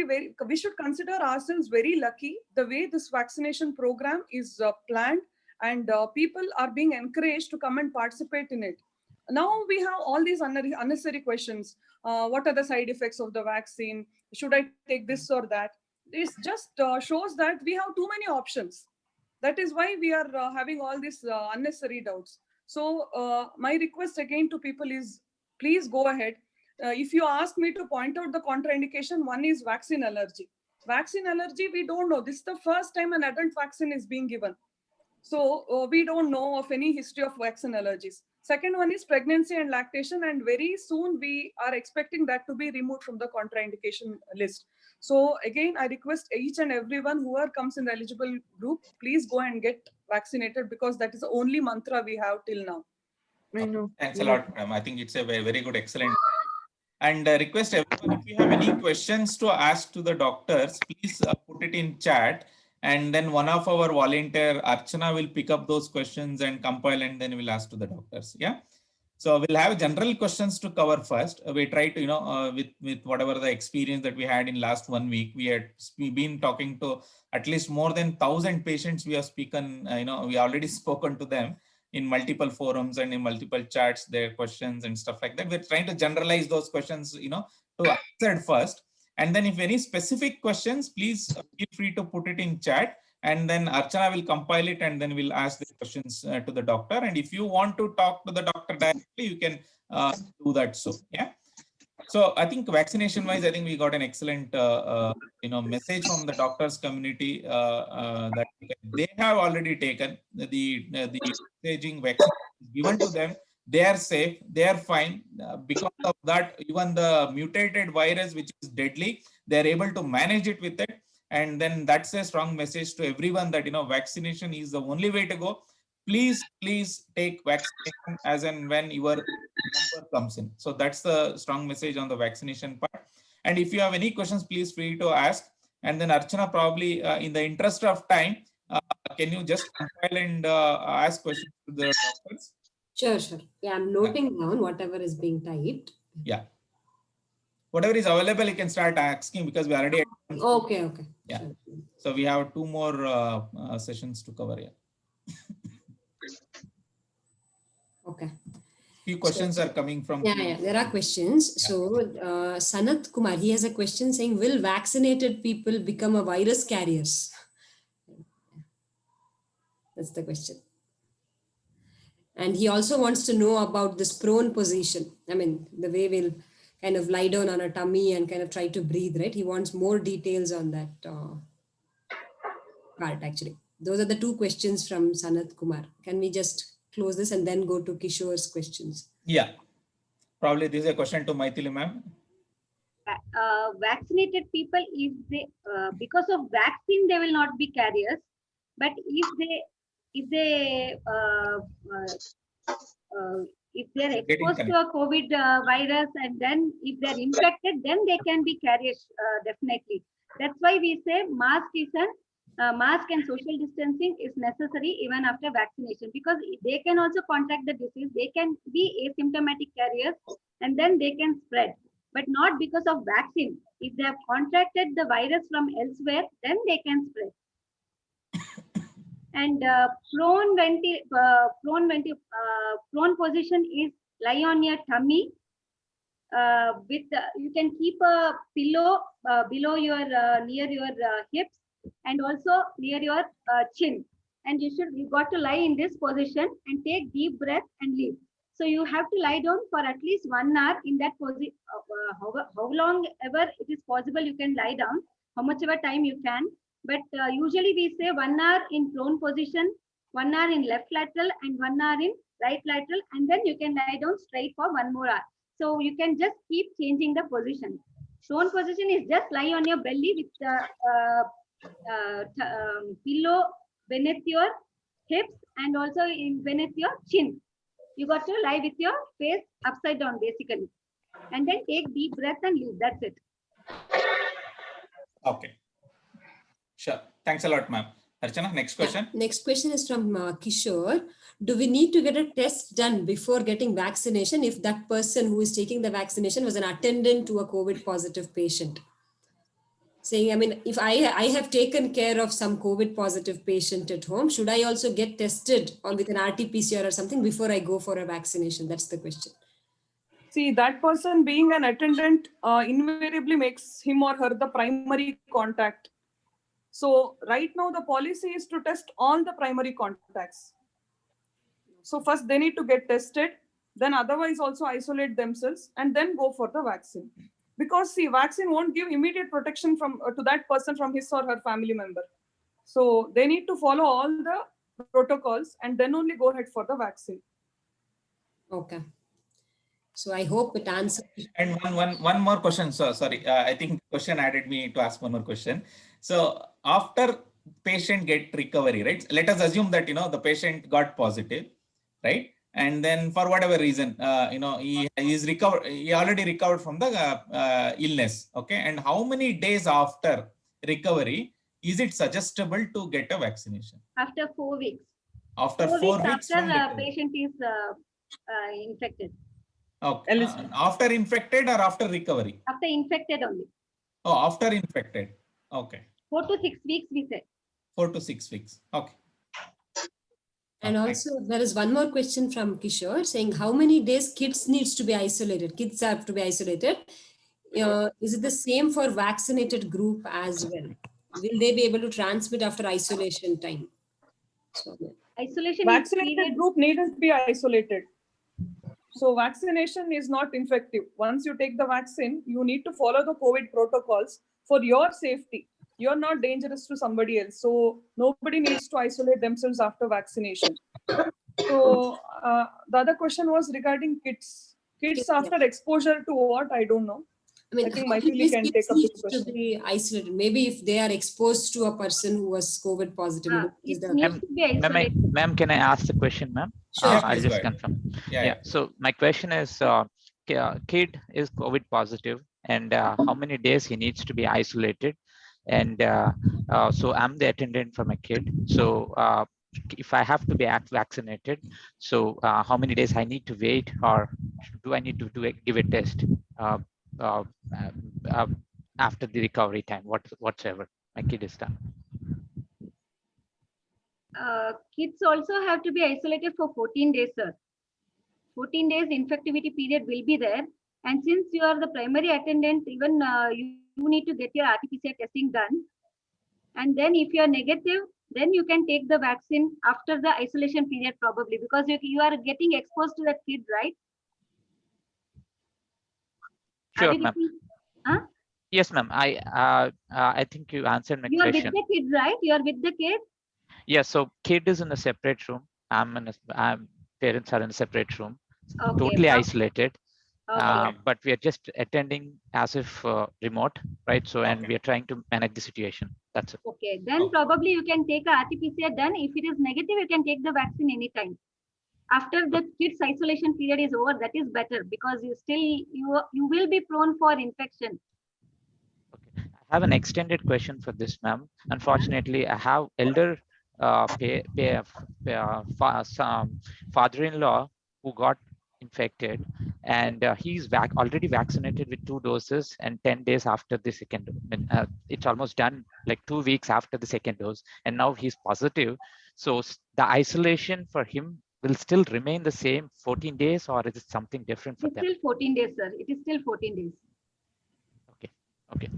consider ourselves very lucky the way this vaccination program is planned, and people are being encouraged to come and participate in it. Now we have all these unnecessary questions. What are the side effects of the vaccine? Should I take this or that? This just shows that we have too many options. That is why we are having all these unnecessary doubts. So my request again to people is, please go ahead. If you ask me to point out the contraindication, one is vaccine allergy. Vaccine allergy, we don't know. This is the first time an adult vaccine is being given. So we don't know of any history of vaccine allergies. Second one is pregnancy and lactation, and very soon we are expecting that to be removed from the contraindication list. So again, I request each and everyone who comes in the eligible group, please go and get vaccinated, because that is the only mantra we have till now. I know. Thanks a lot, ma'am. I think it's a very, very good, excellent. And request everyone, if you have any questions to ask to the doctors, please put it in chat. And then one of our volunteer, Archana, will pick up those questions and compile, and then we'll ask to the doctors. Yeah. So we'll have general questions to cover first. We try to, with whatever the experience that we had in last 1 week, we've been talking to at least more than 1,000 patients. We have spoken, we already spoken to them in multiple forums and in multiple chats, their questions and stuff like that. We're trying to generalize those questions, to answer first. And then if any specific questions, please feel free to put it in chat. And then Archana will compile it, and then we'll ask the questions to the doctor. And if you want to talk to the doctor directly, you can do that. So, yeah. So I think vaccination wise, I think we got an excellent, message from the doctors community that they have already taken the messaging vaccine given to them. They are safe, they are fine. Because of that, even the mutated virus, which is deadly, they're able to manage it with it. And then that's a strong message to everyone that, vaccination is the only way to go. Please take vaccination as and when your number comes in. So that's the strong message on the vaccination part. And if you have any questions, please free to ask. And then Archana, probably in the interest of time, can you just compile and ask questions to the doctors? Sure. Yeah, I'm noting down whatever is being typed. Yeah. Whatever is available, you can start asking, because we already. Okay. Yeah. Sure. So we have 2 more sessions to cover here. Okay. Few questions are coming from. Yeah, there are questions. Yeah. So Sanat Kumar, he has a question saying, will vaccinated people become a virus carriers? That's the question. And he also wants to know about this prone position. I mean, the way we'll kind of lie down on a tummy and kind of try to breathe, right? He wants more details on that part, actually. Those are the 2 questions from Sanat Kumar. Can we just close this and then go to Kishore's questions? Yeah. Probably this is a question to Maithili ma'am. Vaccinated people, if they because of vaccine, they will not be carriers. But if they're exposed to a COVID virus, and then if they're infected, then they can be carriers, definitely. That's why we say mask and social distancing is necessary even after vaccination, because they can also contract the disease. They can be asymptomatic carriers, and then they can spread, but not because of vaccine. If they have contracted the virus from elsewhere, then they can spread. And prone position is lie on your tummy. You can keep a pillow below your near your hips, and also near your chin. And you got to lie in this position and take deep breath and leave. So you have to lie down for at least 1 hour in that position. How long ever it is possible, you can lie down, how much ever time you can. But usually we say 1 hour in prone position, 1 hour in left lateral, and 1 hour in right lateral, and then you can lie down straight for 1 more hour. So you can just keep changing the position. Prone position is just lie on your belly with the pillow beneath your hips and also beneath your chin. You got to lie with your face upside down, basically, and then take deep breath and leave. That's it. Okay. Sure. Thanks a lot, ma'am. Archana, next question. Yeah. Next question is from Kishore. Do we need to get a test done before getting vaccination if that person who is taking the vaccination was an attendant to a COVID positive patient? Saying, I mean, if I have taken care of some COVID positive patient at home, should I also get tested or with an RT-PCR or something before I go for a vaccination? That's the question. See, that person being an attendant invariably makes him or her the primary contact. So right now the policy is to test all the primary contacts. So first they need to get tested, then otherwise also isolate themselves and then go for the vaccine. Because see, vaccine won't give immediate protection from to that person from his or her family member. So they need to follow all the protocols and then only go ahead for the vaccine. Okay. So I hope it answers. And one more question. So sorry, I think question added me to ask one more question. So after patient get recovery, right? Let us assume that the patient got positive, right? And then for whatever reason, he is recovered. He already recovered from the illness. Okay, and how many days after recovery is it suggestible to get a vaccination? After 4 weeks. After 4 weeks after from the recovery. patient is infected. Okay. After infected or after recovery? After infected only. Oh, after infected. Okay. 4 to 6 weeks we said. 4 to 6 weeks. Okay. And also there is one more question from Kishore saying how many days kids needs to be isolated? Kids have to be isolated. Is it the same for vaccinated group as well? Will they be able to transmit after isolation time? So, Isolation vaccinated group needn't be isolated. So vaccination is not infective. Once you take the vaccine, you need to follow the COVID protocols for your safety. You're not dangerous to somebody else. So nobody needs to isolate themselves after vaccination. So the other question was regarding kids. Kids after exposure to what? I don't know. I think Maithili can take up this question. To be isolated. Maybe if they are exposed to a person who was COVID positive. Ma'am, can I ask the question, ma'am? Sure. I'll just confirm. Yeah. So my question is, kid is COVID positive, and how many days he needs to be isolated? And so I'm the attendant for my kid. So if I have to be vaccinated, so how many days I need to wait, or do I need to give a test after the recovery time, whatsoever my kid is done? Kids also have to be isolated for 14 days, sir. 14 days infectivity period will be there. And since you are the primary attendant, even you need to get your RT-PCR testing done. And then if you are negative, then you can take the vaccine after the isolation period probably, because you are getting exposed to that kid, right? Sure, ma'am. Yes, ma'am. I think you answered my question. You are with the kid, right? You are with the kid? Yes. So kid is in a separate room. Parents are in a separate room, totally isolated. But we are just attending as if remote, right? So, and we are trying to manage the situation. That's it. Okay. Then probably you can take a RT-PCR done. If it is negative, you can take the vaccine anytime. After the kids isolation period is over, that is better, because you will be prone for infection. Okay. I have an extended question for this, ma'am. Unfortunately, I have elder father-in-law who got infected, and he's already vaccinated with 2 doses, and 10 days after the second dose. It's almost done, like 2 weeks after the second dose, and now he's positive. So the isolation for him will still remain the same 14 days, or is it something different for them? It's still 14 days, sir. It is still 14 days. Okay,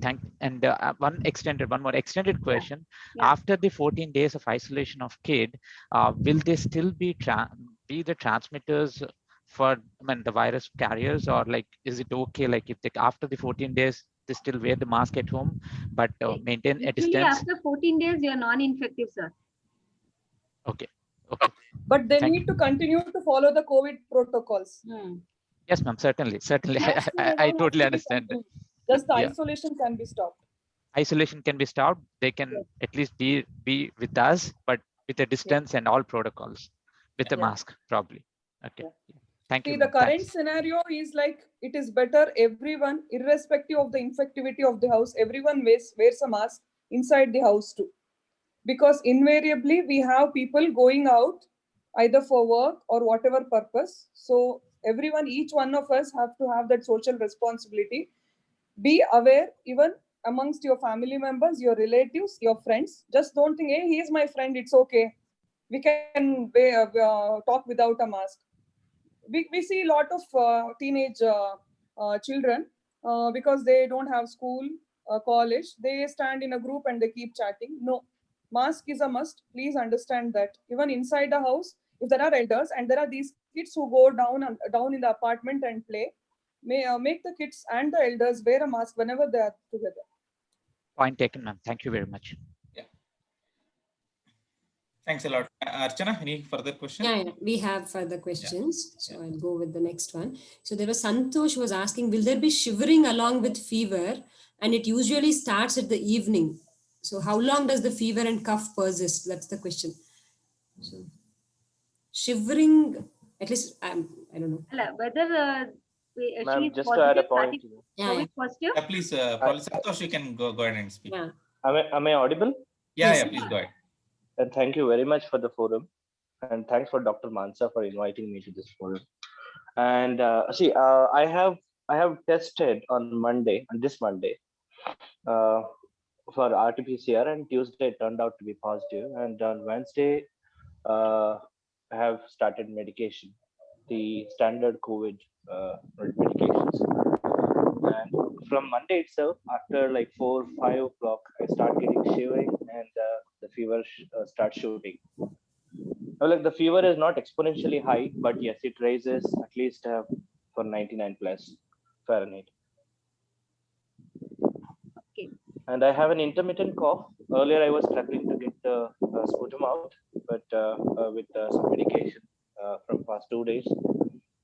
and one more extended question. Yeah. After the 14 days of isolation of kid, will they still be the transmitters for the virus carriers, or like, is it okay, like if after the 14 days they still wear the mask at home but maintain a distance? After 14 days you are non-infective, sir. Okay. But they need to continue to follow the COVID protocols. Yes, ma'am, certainly. I totally understand. Just the isolation can be stopped. Isolation can be stopped. They can at least be with us, but with a distance and all protocols, with a mask, probably. Okay. Thank you. See, the current scenario is like, it is better everyone, irrespective of the infectivity of the house, everyone wears a mask inside the house too. Because invariably we have people going out either for work or whatever purpose. So everyone, each one of us have to have that social responsibility. Be aware, even amongst your family members, your relatives, your friends. Just don't think, hey, he is my friend, it's okay. We can talk without a mask. We see a lot of teenage children, because they don't have school, college, they stand in a group and they keep chatting. No, mask is a must. Please understand that even inside the house, if there are elders and there are these kids who go down in the apartment and play, make the kids and the elders wear a mask whenever they are together. Point taken, ma'am. Thank you very much. Thanks a lot. Archana, any further question? Yeah, we have further questions. So I'll go with the next one. So there was Santosh who was asking, will there be shivering along with fever? And it usually starts at the evening. So how long does the fever and cough persist? That's the question. So shivering, at least I don't know. Whether she Ma'am, is just to add a positive, point. COVID positive. Please, Santosh, you can go ahead and speak. Yeah. Am I audible? Yeah, please go ahead. And thank you very much for the forum. And thanks for Dr. Mansa for inviting me to this forum. And I have tested on this Monday, for RT-PCR, and Tuesday it turned out to be positive. And on Wednesday, I have started medication, the standard COVID medications. And from Monday itself, after like 4 or 5 o'clock, I start getting shivering, and the fever starts shooting. Now, like, the fever is not exponentially high, but yes, it raises at least for 99 plus Fahrenheit. Okay. And I have an intermittent cough. Earlier, I was struggling to get the sputum out, but with some medication from past 2 days,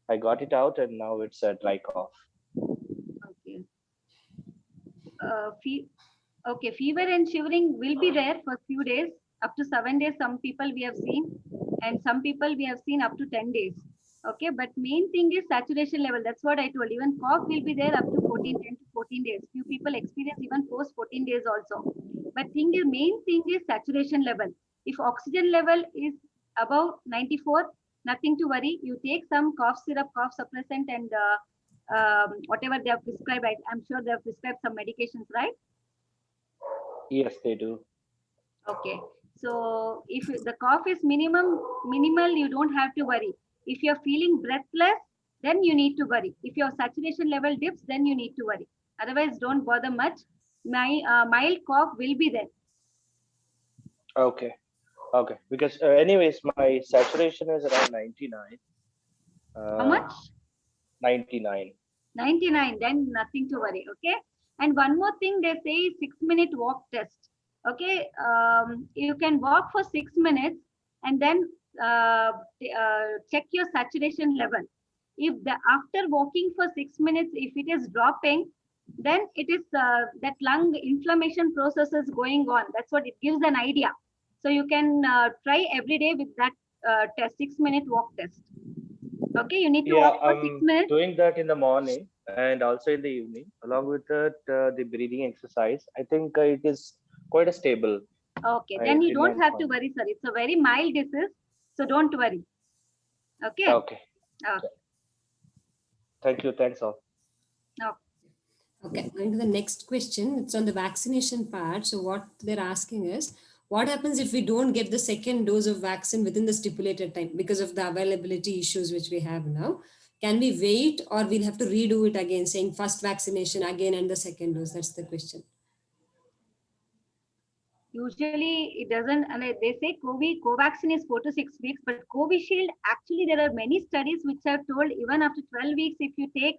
I got it out, and now it's a dry cough. Okay. Okay, fever and shivering will be there for few days, up to 7 days. Some people we have seen, and some people we have seen up to 10 days. Okay, but main thing is saturation level. That's what I told. Even cough will be there up to 10 to 14 days. Few people experience even post 14 days also. But main thing is saturation level. If oxygen level is above 94, nothing to worry. You take some cough syrup, cough suppressant, and whatever they have prescribed. I'm sure they have prescribed some medications, right? Yes, they do. Okay. So if the cough is minimal, you don't have to worry. If you're feeling breathless, then you need to worry. If your saturation level dips, then you need to worry. Otherwise, don't bother much. Mild cough will be there. Okay. Because anyways, my saturation is around 99. How much? 99. 99. Then nothing to worry. Okay. And one more thing, they say 6-minute walk test. Okay. You can walk for 6 minutes and then check your saturation level. If after walking for 6 minutes, if it is dropping, then it is that lung inflammation process is going on. That's what it gives an idea. So you can try every day with that test, 6-minute walk test. Okay, you need to walk for 6 minutes. Doing that in the morning and also in the evening, along with that, the breathing exercise. I think it is quite stable. Okay, then you don't have to worry, sir. It's a very mild disease, so don't worry. Okay. Okay. Thank you. Thanks all. Okay, going to the next question. It's on the vaccination part. So what they're asking is, what happens if we don't get the second dose of vaccine within the stipulated time because of the availability issues which we have now? Can we wait, or we'll have to redo it again, saying first vaccination again and the second dose? That's the question. Usually it doesn't, and they say Covaxin is 4 to 6 weeks, but Covishield, actually there are many studies which have told even after 12 weeks, if you take,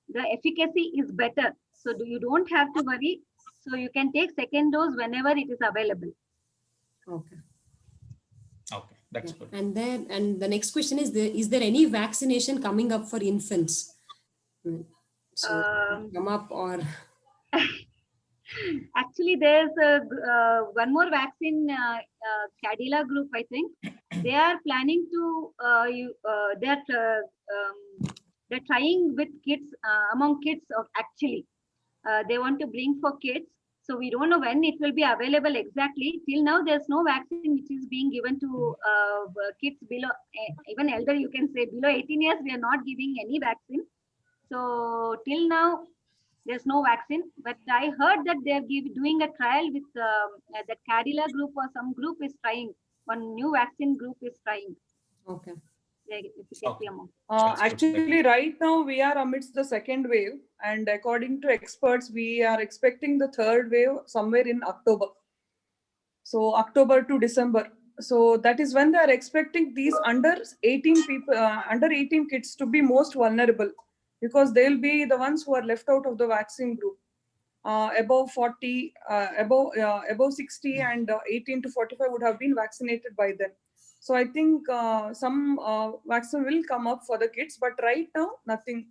the efficacy is better. So you don't have to worry. So you can take second dose whenever it is available. Okay. Okay, that's good. And the next question is there any vaccination coming up for infants? So come up or actually there's one more vaccine, Cadila group, I think. They are planning to they're trying with kids, among kids actually. They want to bring for kids. So we don't know when it will be available exactly. Till now, there's no vaccine which is being given to kids below, even elder, you can say below 18 years, we are not giving any vaccine. So till now, there's no vaccine. But I heard that they're doing a trial with the Cadila group, or some group is trying. One new vaccine group is trying. okay. their efficacy Okay. among. That's good. Actually, right now we are amidst the second wave, and according to experts, we are expecting the third wave somewhere in October. So October to December. So that is when they are expecting these under 18 people, under 18 kids to be most vulnerable, because they'll be the ones who are left out of the vaccine group. Above 40, above 60 and 18 to 45 would have been vaccinated by then. So I think some vaccine will come up for the kids, but right now, nothing.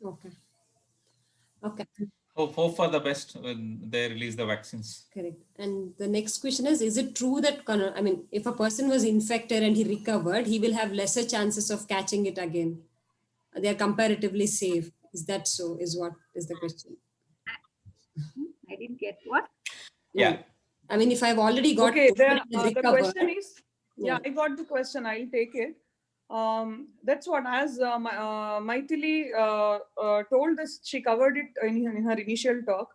Okay. Okay. Hope for the best when they release the vaccines. Correct. And the next question is it true that, I mean, if a person was infected and he recovered, he will have lesser chances of catching it again? They are comparatively safe. Is that so? Is what is the question? I didn't get what? Yeah. I mean, if I've already got Okay, COVID and the recovered, question is, yeah, I got the question. I'll take it. That's what, as Maithili told us, she covered it in her initial talk.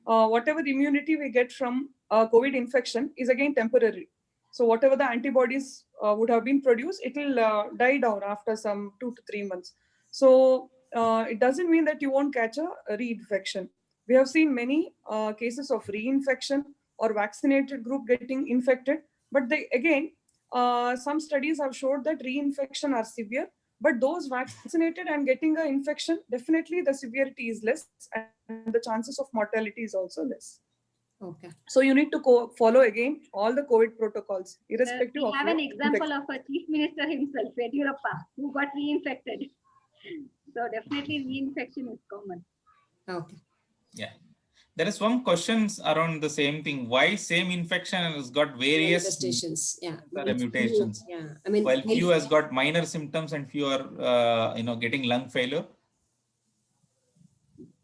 Whatever immunity we get from COVID infection is again temporary. So whatever the antibodies would have been produced, it will die down after some 2 to 3 months. So it doesn't mean that you won't catch a reinfection. We have seen many cases of reinfection or vaccinated group getting infected, but they again, some studies have showed that reinfection are severe, but those vaccinated and getting an infection, definitely the severity is less and the chances of mortality is also less. okay. So you need to follow again all the COVID protocols, irrespective We of have your an example infection. of a chief minister himself, Yediyurappa, who got reinfected. So definitely reinfection is common. Okay. Yeah. There is one questions around the same thing. Why same infection has got various Manifestations. Yeah. mutations? Yeah. I mean, While few has got minor symptoms and few are, getting lung failure.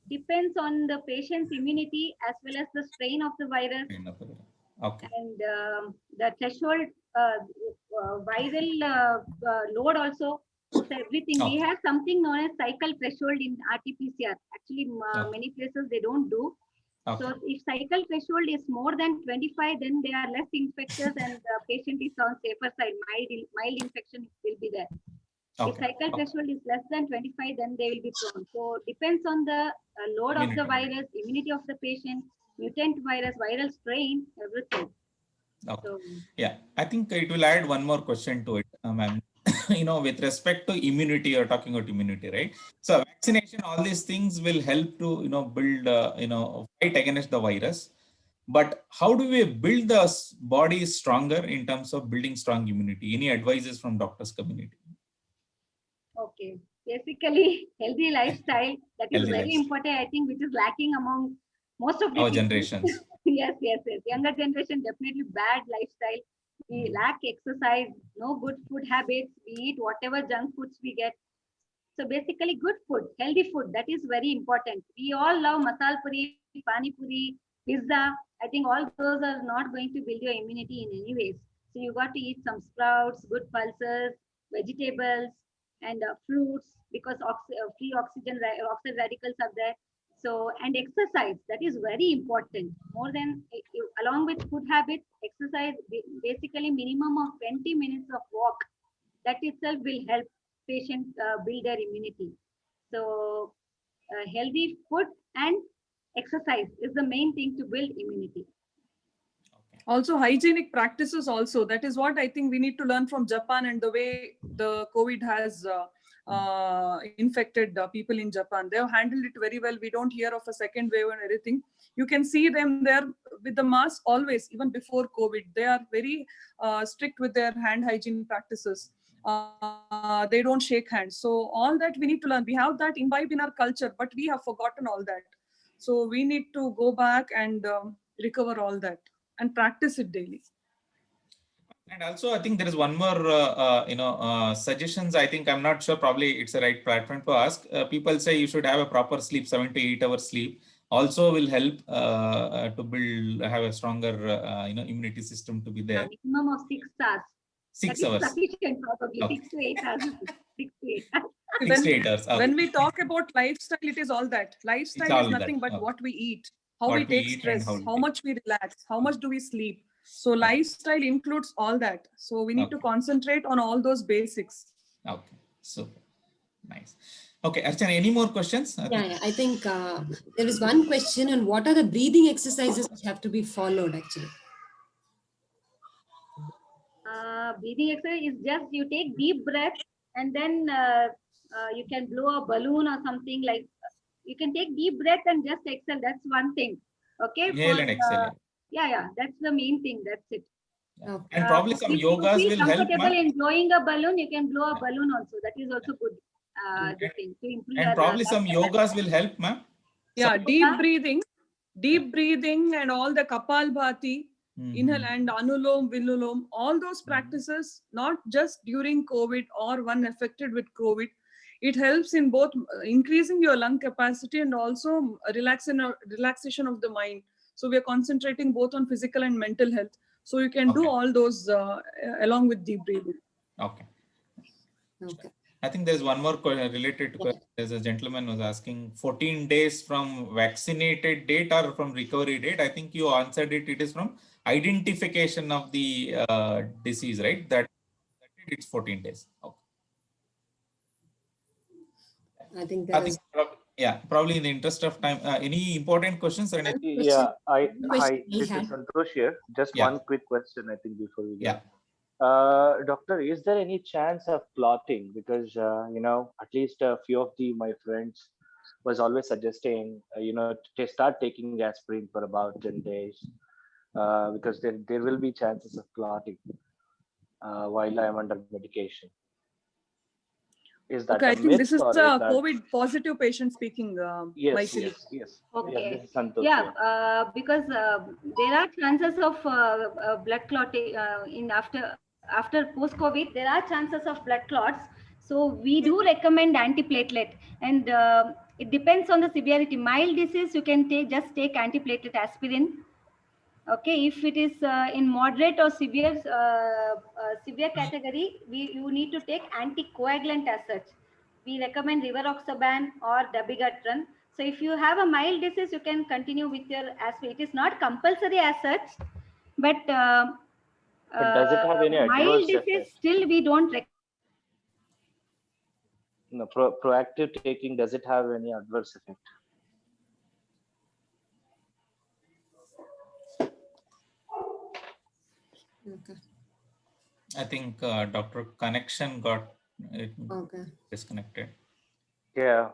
Depends on the patient's immunity as well as the strain of the virus. Okay. And the threshold viral load also. So everything. We have something known as cycle threshold in RT-PCR. Actually, many places they don't do. Okay. So if cycle threshold is more than 25, then they are less infectious and the patient is on safer side. Mild infection will be there. Okay. If cycle threshold is less than 25, then they will be prone. So depends on the load of the virus, immunity of the patient, mutant virus, viral strain, everything. Okay. So, yeah, I think it will add one more question to it, ma'am. With respect to immunity, you're talking about immunity, right? So vaccination, all these things will help to, build, fight against the virus. But how do we build the body stronger in terms of building strong immunity? Any advices from doctors community? okay. Basically, healthy lifestyle, that is Healthy very lifestyle. important, I think, which is lacking among most of the Our people. generations. Yes. Younger generation, definitely bad lifestyle. We lack exercise, no good food habits. We eat whatever junk foods we get. So basically good food, healthy food, that is very important. We all love masala puri, pani puri, pizza. I think all those are not going to build your immunity in any ways. So you got to eat some sprouts, good pulses, vegetables, and fruits, because free oxygen, oxide radicals are there. So, and exercise, that is very important. More than, along with food habits, exercise, basically minimum of 20 minutes of walk. That itself will help patients build their immunity. So healthy food and exercise is the main thing to build immunity. Also hygienic practices also. That is what I think we need to learn from Japan and the way the COVID has infected people in Japan. They have handled it very well. We don't hear of a second wave and everything. You can see them there with the mask always, even before COVID. They are very strict with their hand hygiene practices. They don't shake hands. So all that we need to learn. We have that imbibed in our culture, but we have forgotten all that. So we need to go back and recover all that and practice it daily. And also, I think there is one more, suggestions. I think I'm not sure. Probably it's the right platform to ask. People say you should have a proper sleep, 7 to 8 hours sleep. Also will help to have a stronger, immunity system to be there. Minimum of 6 hours. 6 hours. Sufficient, probably. Okay. 6 to 8 hours. 6 to 8 hours. 6 to 8 hours. Okay. When we talk about lifestyle, it is all that. Lifestyle all is nothing that. but Okay. what we eat, how What we take eat and stress, how we how take. much we relax, how much do we sleep. So lifestyle includes all that. So we need to Okay. concentrate on all those basics. Okay, super. Nice. Okay, Archana, any more questions? Yeah, I think there is one question on what are the breathing exercises which have to be followed actually. Breathing exercise is just you take deep breath and then you can blow a balloon or something like. You can take deep breath and just exhale. That's one thing. Okay. Inhale and exhale. Yeah. That's the main thing. That's it. Yeah. And probably some yogas if you will feel help. comfortable in blowing a balloon, you can blow a balloon also. That is also good. The thing to improve And your, probably some yogas will help, ma'am. Yeah, deep breathing and all the Kapalbhati, inhale and Anulom, Vilulom, all those practices, not just during COVID or one affected with COVID. It helps in both increasing your lung capacity and also relaxation of the mind. So we are concentrating both on physical and mental health. So you can do all those along with deep breathing. Okay. Okay. I think there's one more related question. There's a gentleman who's asking 14 days from vaccinated date or from recovery date. I think you answered it. It is from identification of the disease, right? That it's 14 days. Okay. I think there is. Yeah, probably in the interest of time, any important questions or anything? Yeah, hi, this is Santosh here. Just one quick question, I think, before we go. Yeah. Doctor, is there any chance of clotting? Because, at least a few of my friends was always suggesting, to start taking aspirin for about 10 days, because there will be chances of clotting while I am under medication. Is that okay, I think this is a COVID positive patient speaking. Yes. Okay. Yeah, this is Santosh, because there are chances of blood clotting in after post-COVID. There are chances of blood clots. So we do recommend antiplatelet, and it depends on the severity. Mild disease, you can just take antiplatelet aspirin. Okay, if it is in moderate or severe category, you need to take anticoagulant as such. We recommend rivaroxaban or dabigatran. So if you have a mild disease, you can continue with your aspirin. It is not compulsory as such, but does it have any mild adverse disease effect? still we don't No, proactive taking, does it have any adverse effect? Okay. I think Dr. Connection got disconnected. Yeah.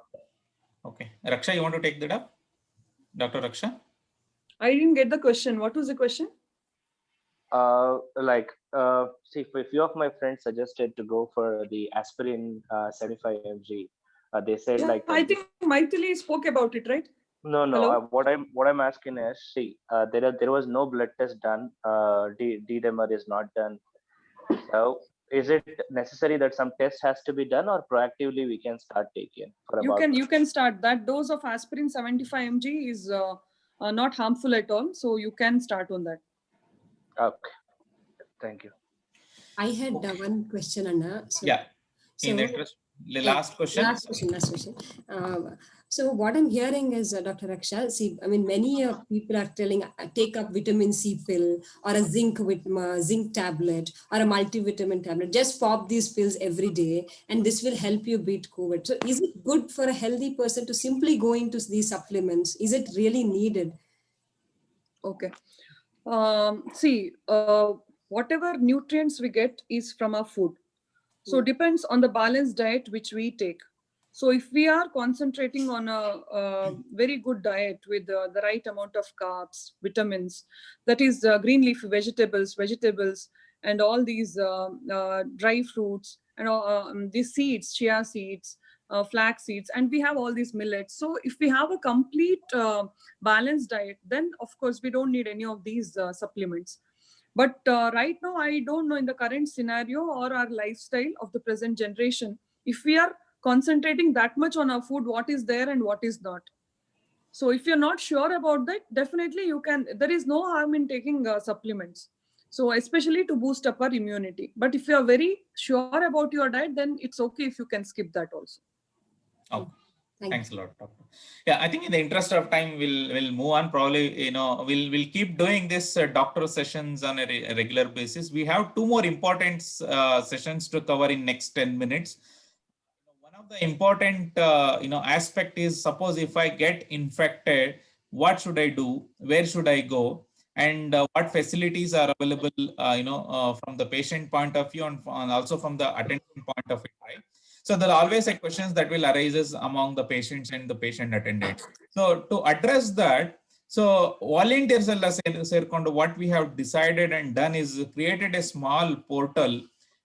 Okay. Raksha, you want to take that up? Dr. Raksha? I didn't get the question. What was the question? See, a few of my friends suggested to go for the aspirin 75 mg. They said I think Maithili spoke about it, right? No. What I'm asking is, see, there was no blood test done. D-dimer is not done. So, is it necessary that some test has to be done, or proactively we can start taking? You can start. That dose of aspirin 75 mg is not harmful at all. So you can start on that. Okay. Thank you. I had one question, Anna. So, in the interest. Last question. Last question. So what I'm hearing is, Dr. Raksha, see, I mean, many people are telling take up vitamin C pill or a zinc tablet or a multivitamin tablet. Just pop these pills every day, and this will help you beat COVID. So is it good for a healthy person to simply go into these supplements? Is it really needed? Okay. Whatever nutrients we get is from our food. So depends on the balanced diet which we take. So if we are concentrating on a very good diet with the right amount of carbs, vitamins, that is green leafy vegetables, and all these dry fruits, and these seeds, chia seeds, flax seeds, and we have all these millets. So if we have a complete balanced diet, then of course we don't need any of these supplements. But right now, I don't know in the current scenario or our lifestyle of the present generation, if we are concentrating that much on our food, what is there and what is not. So if you're not sure about that, definitely there is no harm in taking supplements. So especially to boost up our immunity. But if you're very sure about your diet, then it's okay if you can skip that also. Oh, Thanks a lot, Doctor. Yeah, I think in the interest of time, we'll move on. Probably, we'll keep doing this doctor sessions on a regular basis. We have two more important sessions to cover in next 10 minutes. One of the important aspect is, suppose if I get infected, what should I do? Where should I go? And what facilities are available? From the patient point of view and also from the attendant point of view, right? So there are always questions that will arise among the patients and the patient attendants. So to address that, so volunteers, what we have decided and done is created a small portal.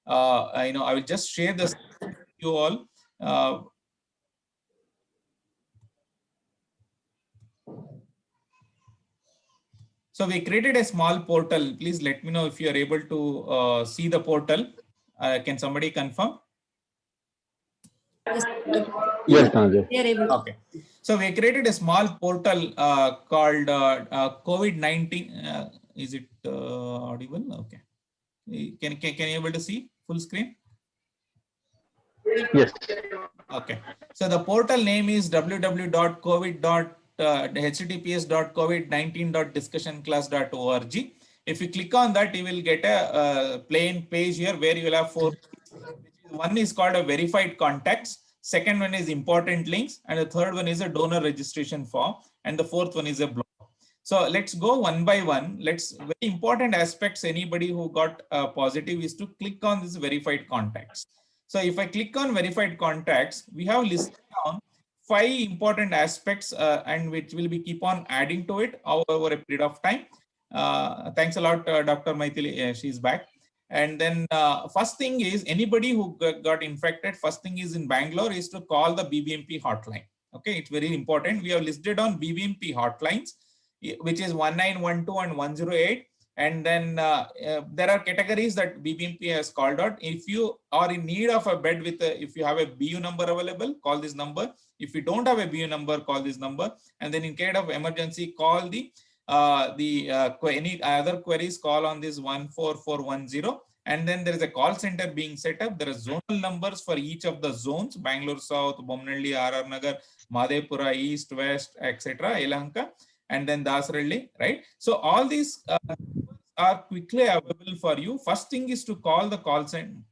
I will just share this with you all. So we created a small portal. Please let me know if you are able to see the portal. Can somebody confirm? Yes, Sanjay. They are able to. Okay. So we created a small portal called COVID-19. Is it audible? Okay. Can you able to see full screen? Yes. Okay. So the portal name is https://covid19.discussionclass.org. If you click on that, you will get a plain page here where you will have four. One is called a verified contacts. Second one is important links. And the third one is a donor registration form. And the fourth one is a blog. So let's go one by one. Very important aspects, anybody who got positive is to click on this verified contacts. So if I click on verified contacts, we have listed down 5 important aspects and which will be keep on adding to it over a period of time. Thanks a lot, Dr. Maithili, she's back. And then first thing is, anybody who got infected, first thing is in Bangalore is to call the BBMP hotline. Okay, it's very important. We have listed on BBMP hotlines, which is 1912 and 108. And then there are categories that BBMP has called out. If you are in need of a bed if you have a BU number available, call this number. If you don't have a BU number, call this number. And then in case of emergency, call any other queries, call on this 14410. And then there is a call center being set up. There are zonal numbers for each of the zones: Bangalore South, Bomnalli, RR Nagar, Madhepura, East, West, etc., Yelahanka, and then Dasaralli, right? So all these are quickly available for you. First thing is to call the call center,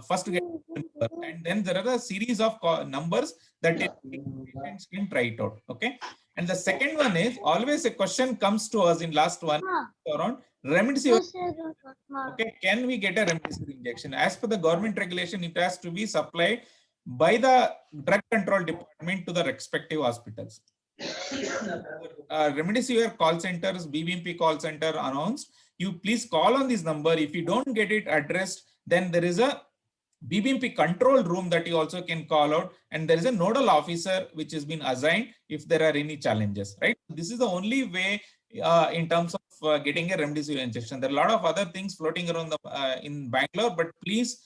first to get the number, and then there are a series of numbers that patients can try it out. Okay. And the second one is, always a question comes to us in last one around remdesivir. Okay, can we get a remdesivir injection? As per the government regulation, it has to be supplied by the drug control department to the respective hospitals. Remdesivir call centers, BBMP call center announced, you please call on this number. If you don't get it addressed, then there is a BBMP control room that you also can call out, and there is a nodal officer which has been assigned if there are any challenges, right? This is the only way in terms of getting a remdesivir injection. There are a lot of other things floating around in Bangalore, but please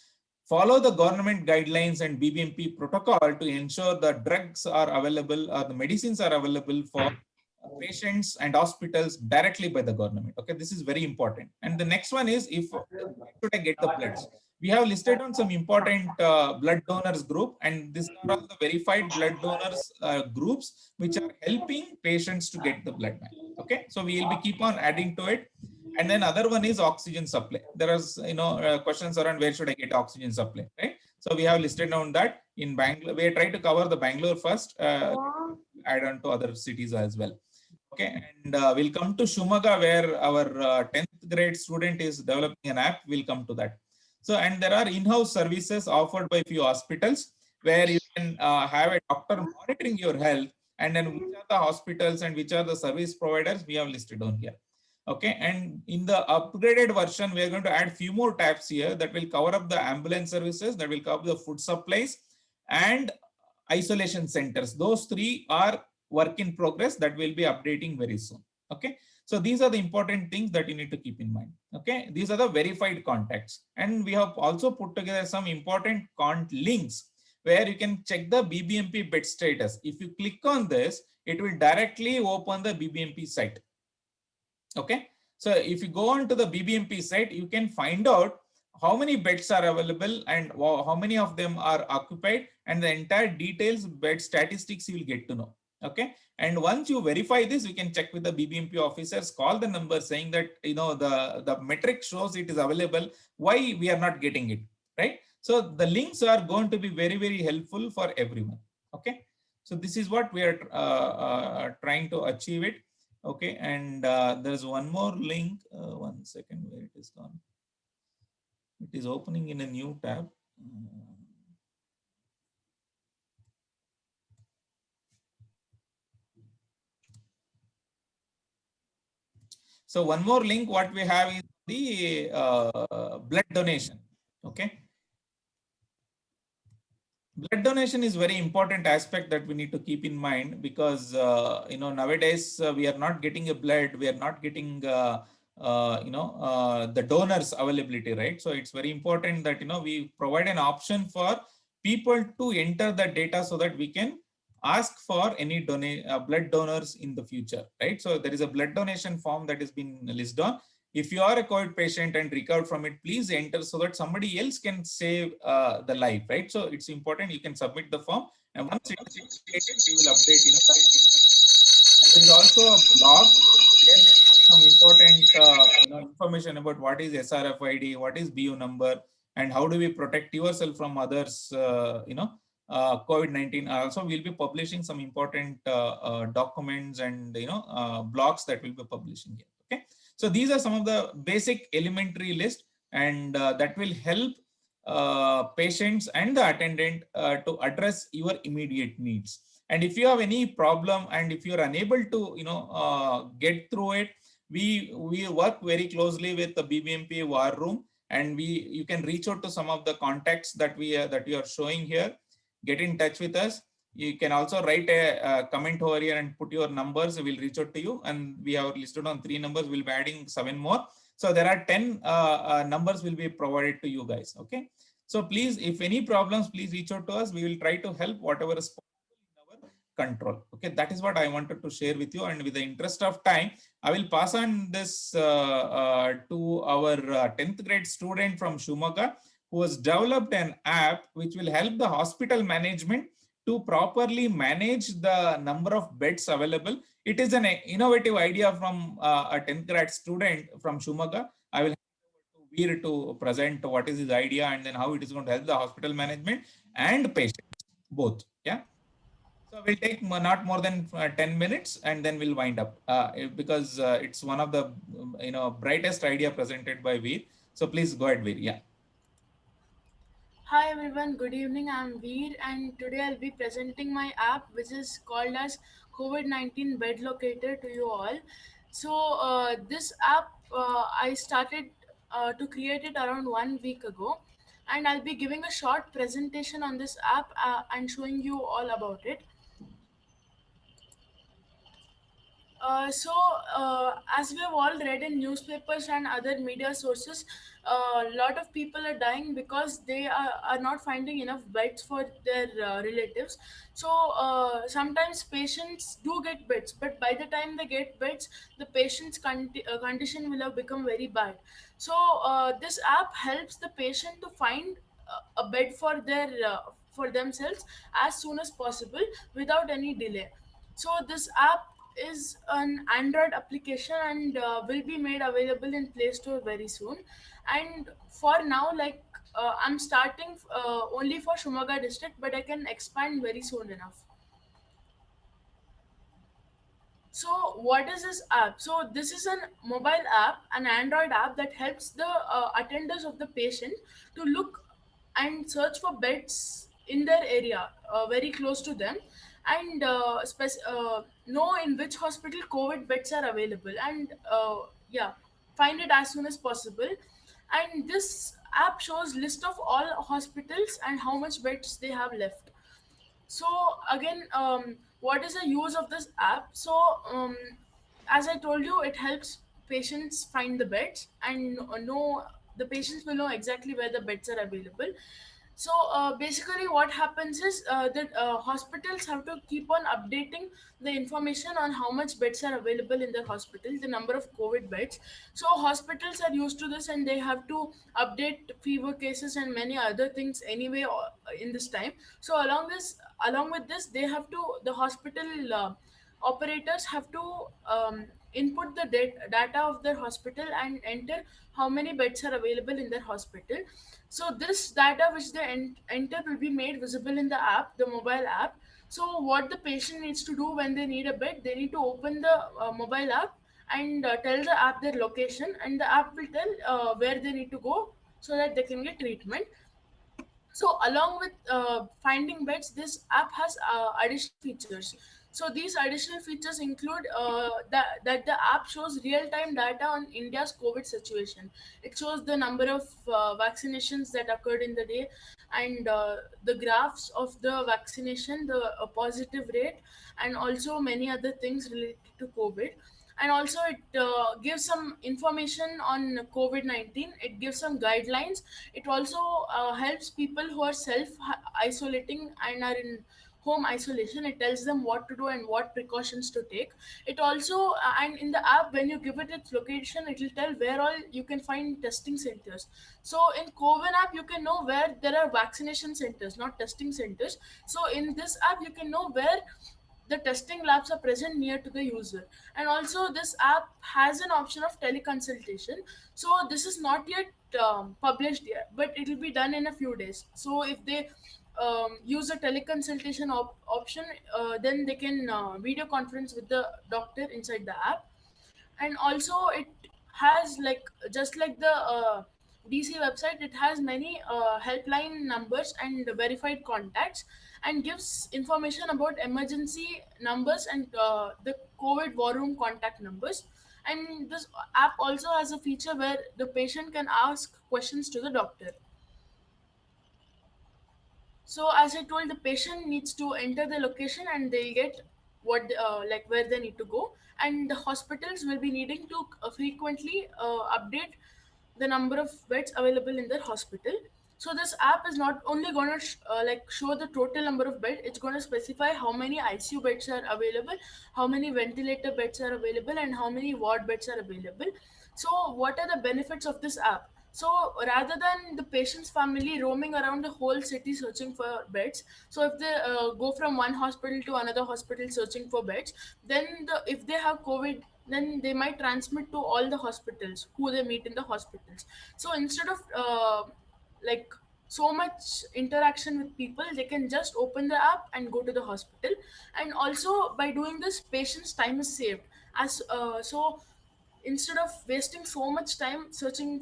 follow the government guidelines and BBMP protocol to ensure the drugs are available, the medicines are available for patients and hospitals directly by the government. Okay, this is very important. And the next one is, should I get the bloods? We have listed on some important blood donors group, and these are all the verified blood donors groups which are helping patients to get the blood bank. Okay, so we will be keep on adding to it. And then other one is oxygen supply. There are questions around where should I get oxygen supply, right? So we have listed down that in Bangalore. We try to cover the Bangalore first, add on to other cities as well. Okay, and we'll come to Shumaga, where our 10th grade student is developing an app. We'll come to that. So, and there are in-house services offered by few hospitals where you can have a doctor monitoring your health, and then which are the hospitals and which are the service providers we have listed on here. Okay, and in the upgraded version, we are going to add few more tabs here that will cover up the ambulance services, that will cover the food supplies and isolation centers. Those 3 are work in progress that will be updating very soon. Okay, so these are the important things that you need to keep in mind. Okay, these are the verified contacts, and we have also put together some important links where you can check the BBMP bed status. If you click on this, it will directly open the BBMP site. Okay, so if you go on to the BBMP site, you can find out how many beds are available and how many of them are occupied, and the entire details, bed statistics you will get to know. Okay. And once you verify this, you can check with the BBMP officers, call the number saying that, the metric shows it is available. Why we are not getting it, right? So the links are going to be very, very helpful for everyone. Okay. So this is what we are trying to achieve it. Okay. And there's one more link. 1 second, where it is gone. It is opening in a new tab. So one more link what we have is the blood donation. Okay. Blood donation is very important aspect that we need to keep in mind, because nowadays we are not getting a blood, we are not getting the donors availability, right? So it's very important that we provide an option for people to enter the data so that we can ask for any blood donors in the future, right? So there is a blood donation form that has been listed on. If you are a COVID patient and recovered from it, please enter so that somebody else can save the life, right? So it's important. You can submit the form, and once it is created, we will update. And there is also a blog where we put some important information about what is SRFID, what is BU number, and how do we protect yourself from others. COVID-19. Also, we'll be publishing some important documents and blogs that we'll be publishing here. Okay. So these are some of the basic elementary list, and that will help patients and the attendant to address your immediate needs. And if you have any problem and if you're unable to get through it, we work very closely with the BBMP War Room, and you can reach out to some of the contacts that you are showing here. Get in touch with us. You can also write a comment over here and put your numbers. We'll reach out to you, and we have listed on 3 numbers. We'll be adding 7 more. So there are 10 numbers will be provided to you guys. Okay. So please, if any problems, please reach out to us. We will try to help whatever is possible in our control. Okay. That is what I wanted to share with you. And with the interest of time, I will pass on this to our 10th grade student from Shumaga, who has developed an app which will help the hospital management to properly manage the number of beds available. It is an innovative idea from a 10th grade student from Shumaga. I will hand over to Veer to present what is his idea and then how it is going to help the hospital management and patients both. Yeah. So we'll take not more than 10 minutes and then we'll wind up because it's one of the brightest idea presented by Veer. So please go ahead, Veer. Yeah. Hi everyone, good evening. I'm Veer and today I'll be presenting my app which is called as COVID-19 Bed Locator to you all. So this app I started to create it around 1 week ago, and I'll be giving a short presentation on this app and showing you all about it. As we have all read in newspapers and other media sources, a lot of people are dying because they are not finding enough beds for their relatives. Sometimes patients do get beds, but by the time they get beds, the patient's condition will have become very bad. This app helps the patient to find a bed for themselves as soon as possible without any delay. So this app is an Android application and will be made available in Play Store very soon. And for now, I'm starting only for Shumaga district, but I can expand very soon enough. So what is this app? So this is a mobile app, an Android app that helps the attenders of the patient to look and search for beds in their area, very close to them, and know in which hospital COVID beds are available, and find it as soon as possible. And this app shows list of all hospitals and how much beds they have left. So again, what is the use of this app? As I told you, it helps patients find the beds and know the patients will know exactly where the beds are available. So basically what happens is that hospitals have to keep on updating the information on how much beds are available in their hospital, the number of COVID beds. So hospitals are used to this, and they have to update fever cases and many other things anyway in this time. So along with this, the hospital operators have to input the data of their hospital and enter how many beds are available in their hospital. So this data which they enter will be made visible in the app, the mobile app. So what the patient needs to do when they need a bed, they need to open the mobile app and tell the app their location, and the app will tell where they need to go so that they can get treatment. So along with finding beds, this app has additional features. So these additional features include that the app shows real-time data on India's COVID situation. It shows the number of vaccinations that occurred in the day, and the graphs of the vaccination, the positive rate, and also many other things related to COVID. And also it gives some information on COVID-19. It gives some guidelines. It also helps people who are self isolating and are in home isolation. It tells them what to do and what precautions to take. It also and in the app, when you give it its location, it will tell where all you can find testing centers. So in COVID app, you can know where there are vaccination centers, not testing centers. So in this app, you can know where the testing labs are present near to the user. And also this app has an option of teleconsultation. So this is not yet published yet, but it will be done in a few days. So if they use a teleconsultation option, then they can video conference with the doctor inside the app. And also it has, like, just like the DC website, it has many helpline numbers and verified contacts, and gives information about emergency numbers and the COVID war room contact numbers. And this app also has a feature where the patient can ask questions to the doctor. So as I told, the patient needs to enter the location and they'll get like where they need to go. And the hospitals will be needing to frequently update the number of beds available in their hospital. So this app is not only going to like show the total number of beds, it's going to specify how many ICU beds are available, how many ventilator beds are available, and how many ward beds are available. So what are the benefits of this app? So rather than the patient's family roaming around the whole city searching for beds, so if they go from one hospital to another hospital searching for beds, then if they have COVID, then they might transmit to all the hospitals who they meet in the hospitals. So instead of like so much interaction with people, they can just open the app and go to the hospital. And also by doing this, patient's time is saved. As so instead of wasting so much time searching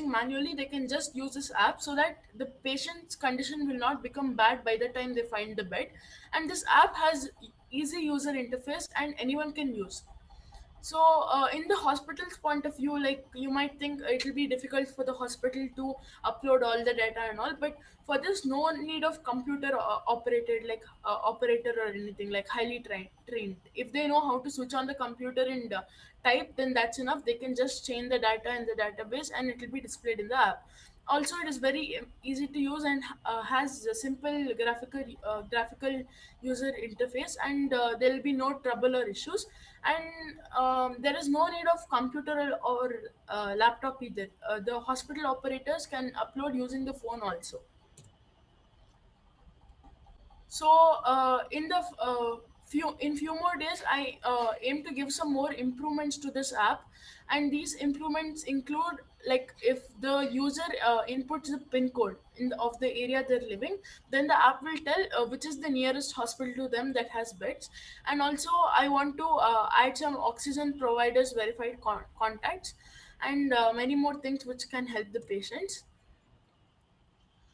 manually, they can just use this app, so that the patient's condition will not become bad by the time they find the bed. And this app has easy user interface and anyone can use. So, in the hospital's point of view, like, you might think it will be difficult for the hospital to upload all the data and all, but for this, no need of computer operated, like operator or anything, like highly trained. If they know how to switch on the computer and type, then that's enough. They can just change the data in the database and it will be displayed in the app. Also, it is very easy to use and has a simple graphical user interface, and there will be no trouble or issues. And there is no need of computer or laptop either. The hospital operators can upload using the phone also. So few more days, I aim to give some more improvements to this app, and these improvements include, like, if the user inputs the pin code of the area they're living, then the app will tell which is the nearest hospital to them that has beds. And also I want to add some oxygen providers verified contacts, and many more things which can help the patients.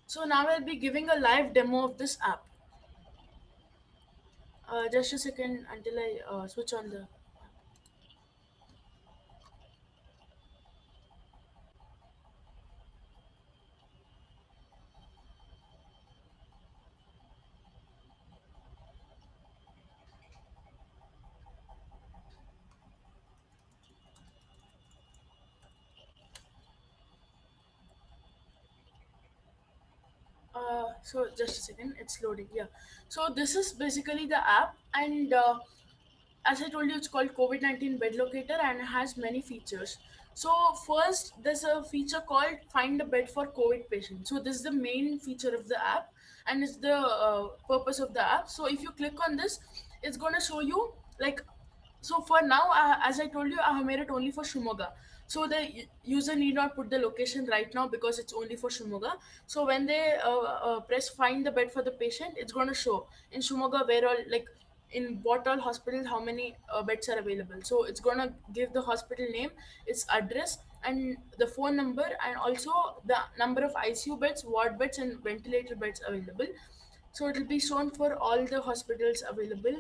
So now I'll be giving a live demo of this app. Just a second until I switch on the. So just a second, it's loading. Yeah. So this is basically the app, and as I told you, it's called COVID-19 Bed Locator, and it has many features. So first, there's a feature called Find a Bed for COVID Patient. So this is the main feature of the app, and it's the purpose of the app. So if you click on this, it's gonna show you like. So for now, as I told you, I have made it only for Shimoga. So the user need not put the location right now because it's only for Shimoga. So when they press find the bed for the patient, it's going to show in Shimoga where all, like in what all hospitals how many beds are available. So it's going to give the hospital name, its address, and the phone number, and also the number of ICU beds, ward beds, and ventilator beds available. So it will be shown for all the hospitals available.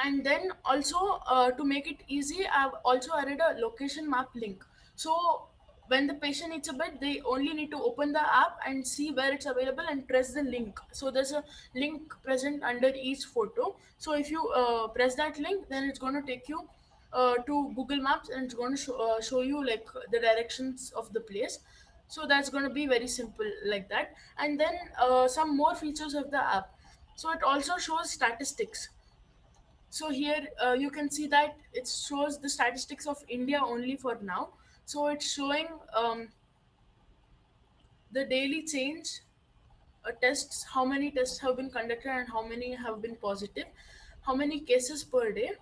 And then also to make it easy, I've also added a location map link. So when the patient needs a bed, they only need to open the app and see where it's available and press the link. So there's a link present under each photo. So if you press that link, then it's going to take you to Google Maps, and it's going to show you like the directions of the place. So that's going to be very simple like that. And then some more features of the app. So it also shows statistics. So here you can see that it shows the statistics of India only for now. So it's showing the daily change tests, how many tests have been conducted and how many have been positive, how many cases per day,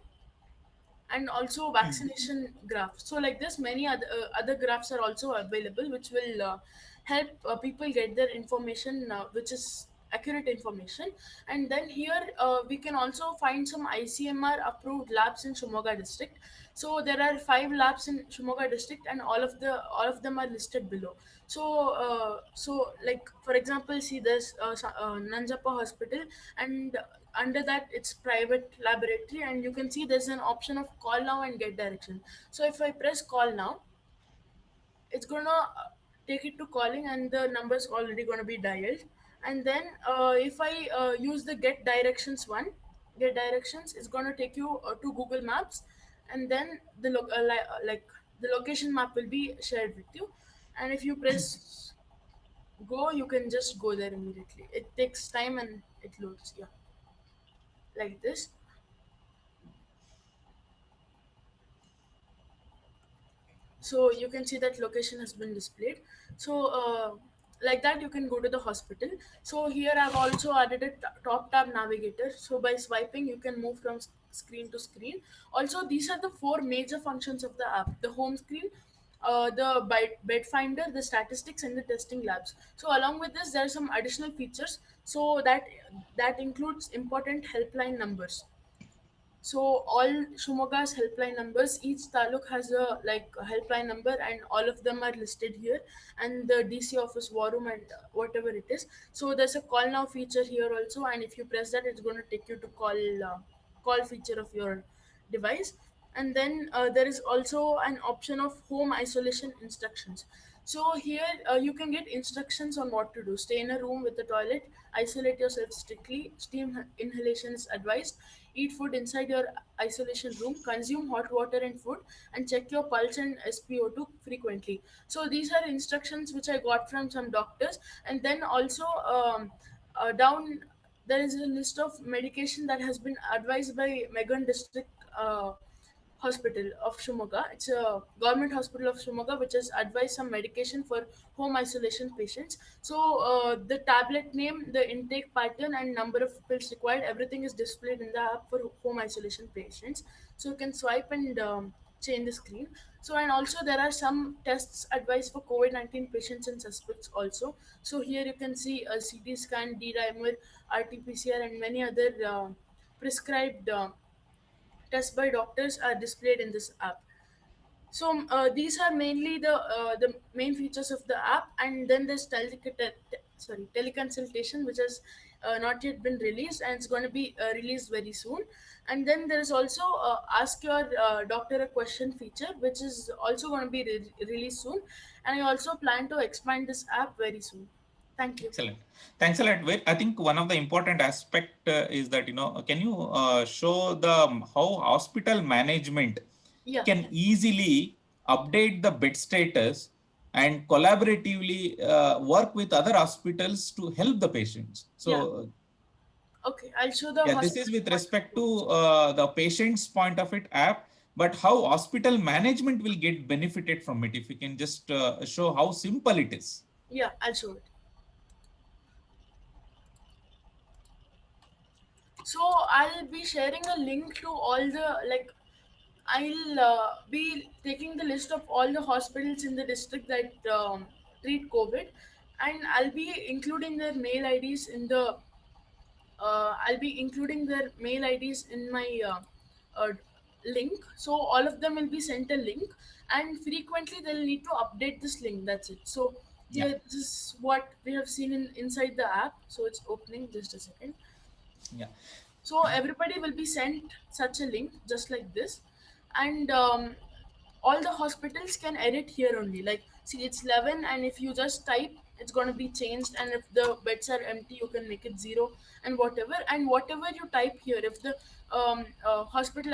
and also vaccination graph. So like this, many other graphs are also available, which will help people get their information, which is accurate information. And then here we can also find some ICMR approved labs in Shimoga district. So there are 5 labs in Shimoga district, and all of them are listed below. So like for example, see this Nanjappa hospital, and under that it's private laboratory, and you can see there's an option of call now and get direction. So if I press call now, it's gonna take it to calling, and the number's already gonna be dialed. And then if I use the get directions one, get directions is gonna take you to Google Maps, and then like the location map will be shared with you. And if you press go, you can just go there immediately. It takes time and it loads. Yeah, like this. So you can see that location has been displayed. So like that you can go to the hospital. So here I've also added a top tab navigator. So by swiping you can move from screen to screen. Also, these are the 4 major functions of the app: the home screen, the bed finder, the statistics, and the testing labs. So along with this, there are some additional features. So that includes important helpline numbers. So all Shumoga's helpline numbers, each taluk has a helpline number, and all of them are listed here, and the DC office, war room, and whatever it is. So there's a call now feature here also, and if you press that, it's going to take you to call feature of your device. And then there is also an option of home isolation instructions. So here you can get instructions on what to do. Stay in a room with a toilet, isolate yourself strictly, steam inhalation is advised, eat food inside your isolation room, consume hot water and food, and check your pulse and SpO2 frequently. So these are instructions which I got from some doctors. And then also down there is a list of medication that has been advised by Megan District Hospital of Shimoga. It's a government hospital of Shimoga which has advised some medication for home isolation patients. So the tablet name, the intake pattern, and number of pills required, everything is displayed in the app for home isolation patients. So you can swipe and change the screen. So, and also there are some tests advised for COVID-19 patients and suspects also. So here you can see a CT scan, D-dimer, RT-PCR, and many other prescribed tests by doctors are displayed in this app. So these are mainly the main features of the app. And then there's teleconsultation, which has not yet been released, and it's going to be released very soon. And then there is also ask your doctor a question feature, which is also going to be released soon. And I also plan to expand this app very soon. Thank you. Excellent. Thanks a lot. I think one of the important aspect is that, can you show how hospital management can easily update the bed status and collaboratively work with other hospitals to help the patients. So Okay, I'll show the yeah, this is with respect to the patient's point of it app, but how hospital management will get benefited from it. If you can just show how simple it is. Yeah, I'll show it. So I'll be sharing a link to all the I'll be taking the list of all the hospitals in the district that treat COVID, and I'll be including their mail IDs in the. I'll be including their mail IDs in my link. So all of them will be sent a link, and frequently they'll need to update this link. That's it. So Yeah. here, this is what we have seen inside the app. So it's opening. Just a second. Yeah. So everybody will be sent such a link just like this, and all the hospitals can edit here only. Like, see, it's 11, and if you just type, it's going to be changed. And if the beds are empty, you can make it 0 and whatever. And whatever you type here, if the hospital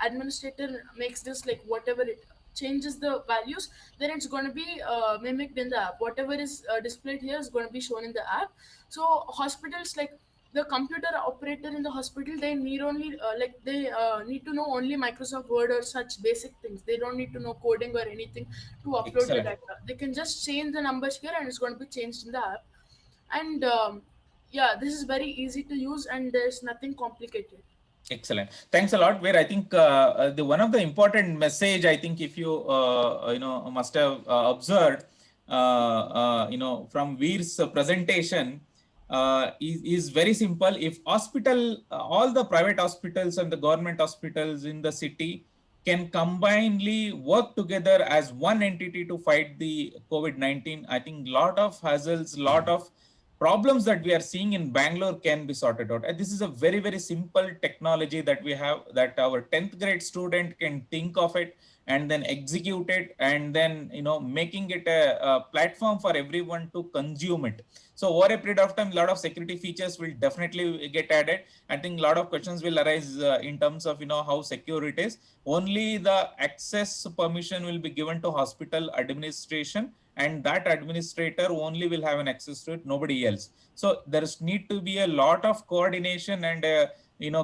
administrator makes this like whatever it changes the values, then it's going to be mimicked in the app. Whatever is displayed here is going to be shown in the app. So hospitals, like the computer operator in the hospital, they need only need to know only Microsoft Word or such basic things. They don't need to know coding or anything to upload the Excellent. data. They can just change the numbers here, and it's going to be changed in the app. And yeah, this is very easy to use, and there's nothing complicated. Excellent. Thanks a lot. Where I think the one of the important message, I think if you must have observed from Veer's presentation is very simple. If hospital, all the private hospitals and the government hospitals in the city can combinedly work together as one entity to fight the COVID-19, I think lot of hassles, lot of problems that we are seeing in Bangalore can be sorted out. And this is a very, very simple technology that we have, that our 10th grade student can think of it and then execute it, and then making it a platform for everyone to consume it. So over a period of time, a lot of security features will definitely get added. I think a lot of questions will arise in terms of how secure it is. Only the access permission will be given to hospital administration, and that administrator only will have an access to it, nobody else. So there's need to be a lot of coordination and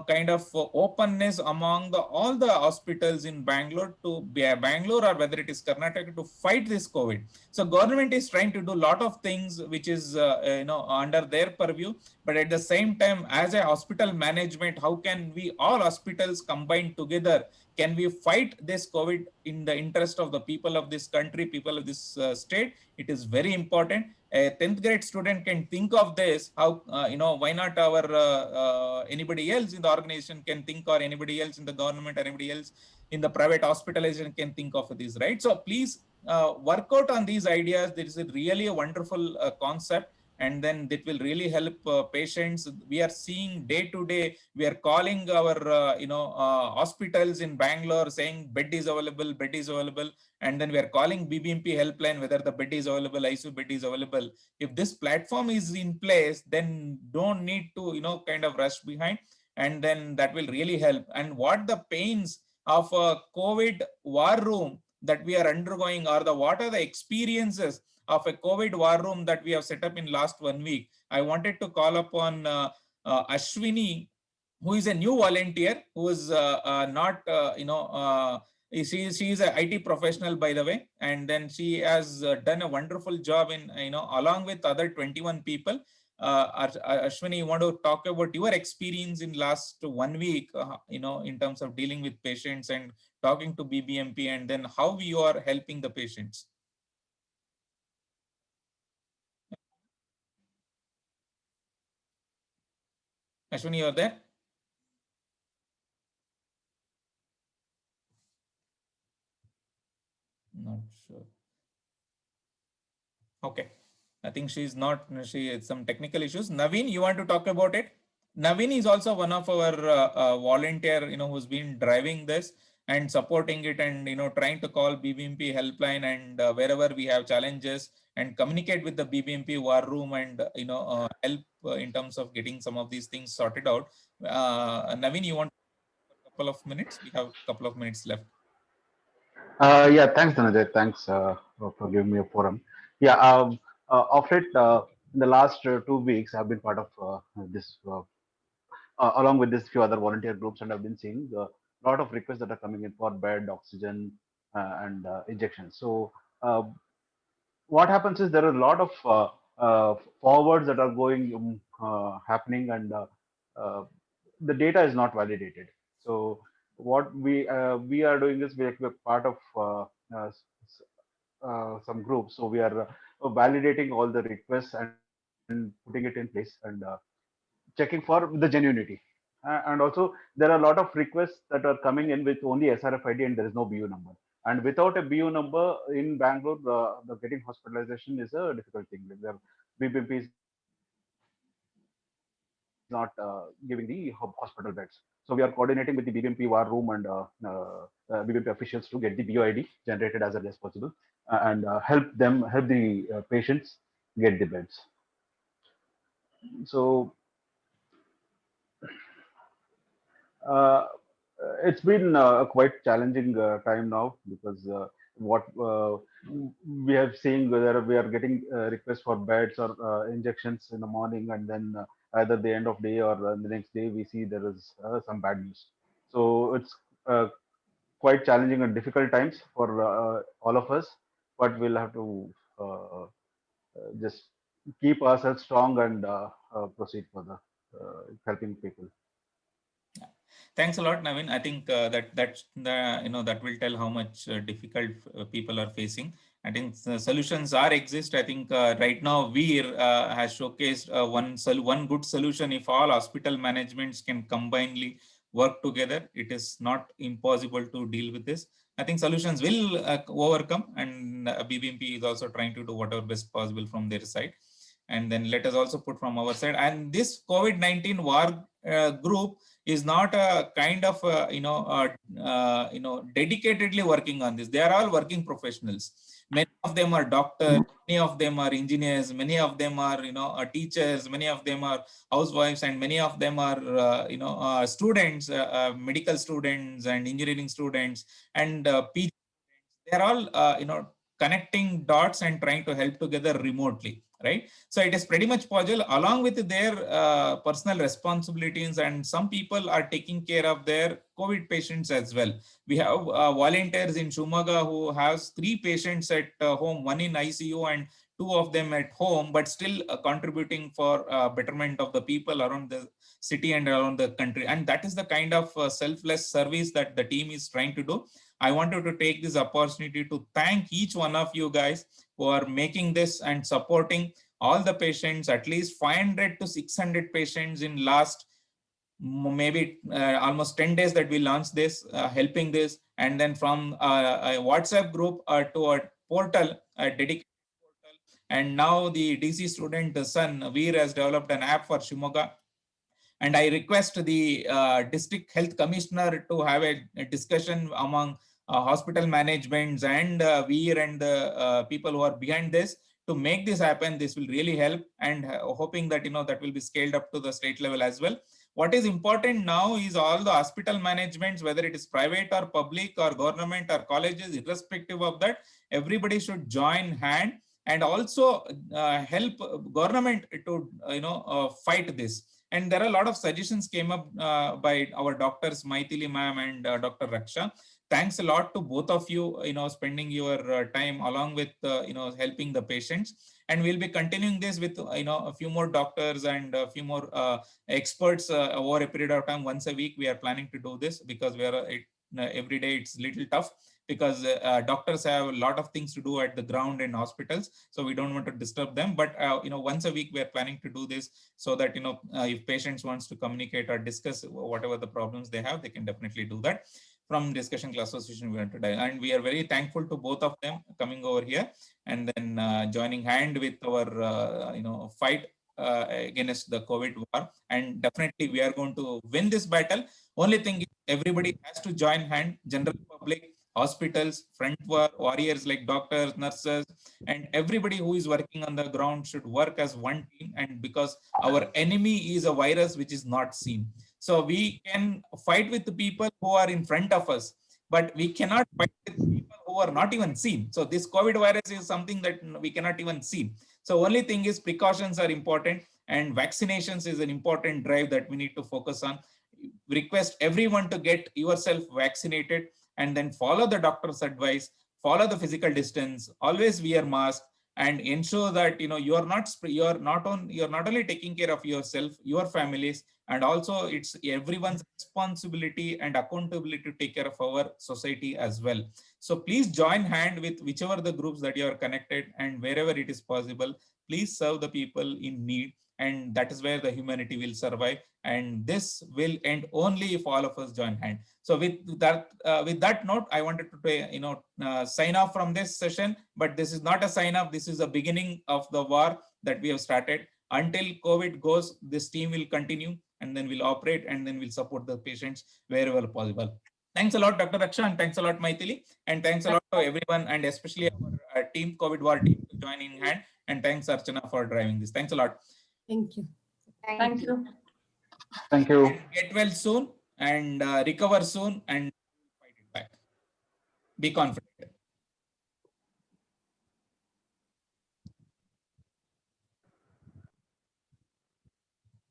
kind of openness among all the hospitals in Bangalore to Bangalore, or whether it is Karnataka, to fight this COVID. So government is trying to do a lot of things which is under their purview, but at the same time, as a hospital management, how can we all hospitals combine together? Can we fight this COVID in the interest of the people of this country, people of this state? It is very important. A 10th grade student can think of this. How, why not our anybody else in the organization can think, or anybody else in the government, or anybody else in the private hospitalization can think of this, right? So please work out on these ideas. This is really a wonderful concept. And then that will really help patients. We are seeing day to day, we are calling our hospitals in Bangalore saying bed is available, and then we are calling BBMP helpline whether the bed is available, ICU bed is available. If this platform is in place, then don't need to kind of rush behind, and then that will really help. And what the pains of a COVID war room that we are undergoing, or what are the experiences of a COVID war room that we have set up in last 1 week. I wanted to call upon Ashwini, who is a new volunteer, who is not, she is an IT professional, by the way, and then she has done a wonderful job in, along with other 21 people. Ashwini, you want to talk about your experience in last 1 week, in terms of dealing with patients and talking to BBMP, and then how you are helping the patients. Ashwini, you are there? Not sure. Okay. I think she's not, she has some technical issues. Naveen, you want to talk about it? Naveen is also one of our volunteer, who's been driving this and supporting it, and, trying to call BBMP helpline, and wherever we have challenges, and communicate with the BBMP war room, and, help in terms of getting some of these things sorted out. Naveen, you want a couple of minutes? We have a couple of minutes left. Yeah, thanks, Dhananjay. Thanks for giving me a forum. Yeah, of late, in the last 2 weeks, I've been part of this, along with this few other volunteer groups, and I've been seeing a lot of requests that are coming in for bed, oxygen, and injections. So, what happens is there are a lot of forwards that are going happening, and the data is not validated. So what we are doing is we're part of some groups. So we are validating all the requests and putting it in place, and checking for the genuinity. And also, there are a lot of requests that are coming in with only SRFID and there is no BU number. And without a BU number in Bangalore, the getting hospitalization is a difficult thing. Like the BBMP is not giving the hospital beds. So we are coordinating with the BBMP war room and BBMP officials to get the BUID generated as early as possible, and help the patients get the beds. So Uh, it's been a quite challenging time now, because what we have seen, whether we are getting requests for beds or injections in the morning, and then either the end of day or the next day we see there is some bad news. So it's quite challenging and difficult times for all of us, but we'll have to just keep ourselves strong and proceed further, helping people. Thanks a lot, Navin. I think that will tell how much difficult people are facing. I think the solutions exist. I think right now Veer has showcased one good solution. If all hospital managements can combinedly work together, it is not impossible to deal with this. I think solutions will overcome, and BBMP is also trying to do whatever best possible from their side. And then let us also put from our side. And this COVID-19 war group is not a kind of dedicatedly working on this. They are all working professionals. Many of them are doctors, many of them are engineers, many of them are teachers, many of them are housewives, and many of them are students, medical students and engineering students, and PG. They are all connecting dots and trying to help together remotely, right? So it is pretty much possible, along with their personal responsibilities, and some people are taking care of their COVID patients as well. We have volunteers in Shumaga who has 3 patients at home, 1 in ICU and 2 of them at home, but still contributing for betterment of the people around the city and around the country. And that is the kind of selfless service that the team is trying to do. I wanted to take this opportunity to thank each one of you guys who are making this and supporting all the patients, at least 500 to 600 patients in last maybe almost 10 days that we launched this, helping this. And then from a WhatsApp group to a portal, a dedicated portal. And now the DC student, the son, Veer, has developed an app for Shimoga. And I request the district health commissioner to have a discussion among hospital managements and Veer and the people who are behind this to make this happen. This will really help, and hoping that that will be scaled up to the state level as well. What is important now is all the hospital managements, whether it is private or public or government or colleges, irrespective of that, everybody should join hand and also help government to fight this. And there are a lot of suggestions came up by our doctors, Maithili ma'am and Dr. Raksha. Thanks a lot to both of you, spending your time along with, helping the patients. And we'll be continuing this with, a few more doctors and a few more experts over a period of time. Once a week, we are planning to do this, because we are every day it's a little tough, because doctors have a lot of things to do at the ground in hospitals, so we don't want to disturb them. But once a week we are planning to do this, so that if patients wants to communicate or discuss whatever the problems they have, they can definitely do that. From Discussion Class Association, we want to die, and we are very thankful to both of them coming over here and then joining hand with our fight against the COVID war. And definitely we are going to win this battle. Only thing is, everybody has to join hand, general public, hospitals, front warriors like doctors, nurses, and everybody who is working on the ground should work as one team. And because our enemy is a virus which is not seen, so we can fight with the people who are in front of us. but we cannot fight with people who are not even seen. So this COVID virus is something that we cannot even see. So only thing is precautions are important, and vaccinations is an important drive that we need to focus on. Request everyone to get yourself vaccinated, and then follow the doctor's advice, follow the physical distance, always wear mask, and ensure that you're not only taking care of yourself, your families, and also it's everyone's responsibility and accountability to take care of our society as well. So please join hand with whichever the groups that you are connected, and wherever it is possible, please serve the people in need, and that is where the humanity will survive. And this will end only if all of us join hand. So with that note, I wanted to sign off from this session. But this is not a sign off. This is the beginning of the war that we have started. Until COVID goes, this team will continue, and then we'll operate, and then we'll support the patients wherever possible. Thanks a lot, Dr. Raksha, and thanks a lot, Maithili, and thanks a lot to everyone, and especially our team, COVID war team, to join in hand. And thanks, Archana, for driving this. Thanks a lot. Thank you. Thank you. Thank you. Get well soon, and recover soon, and fight it back. Be confident.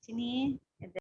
Chini.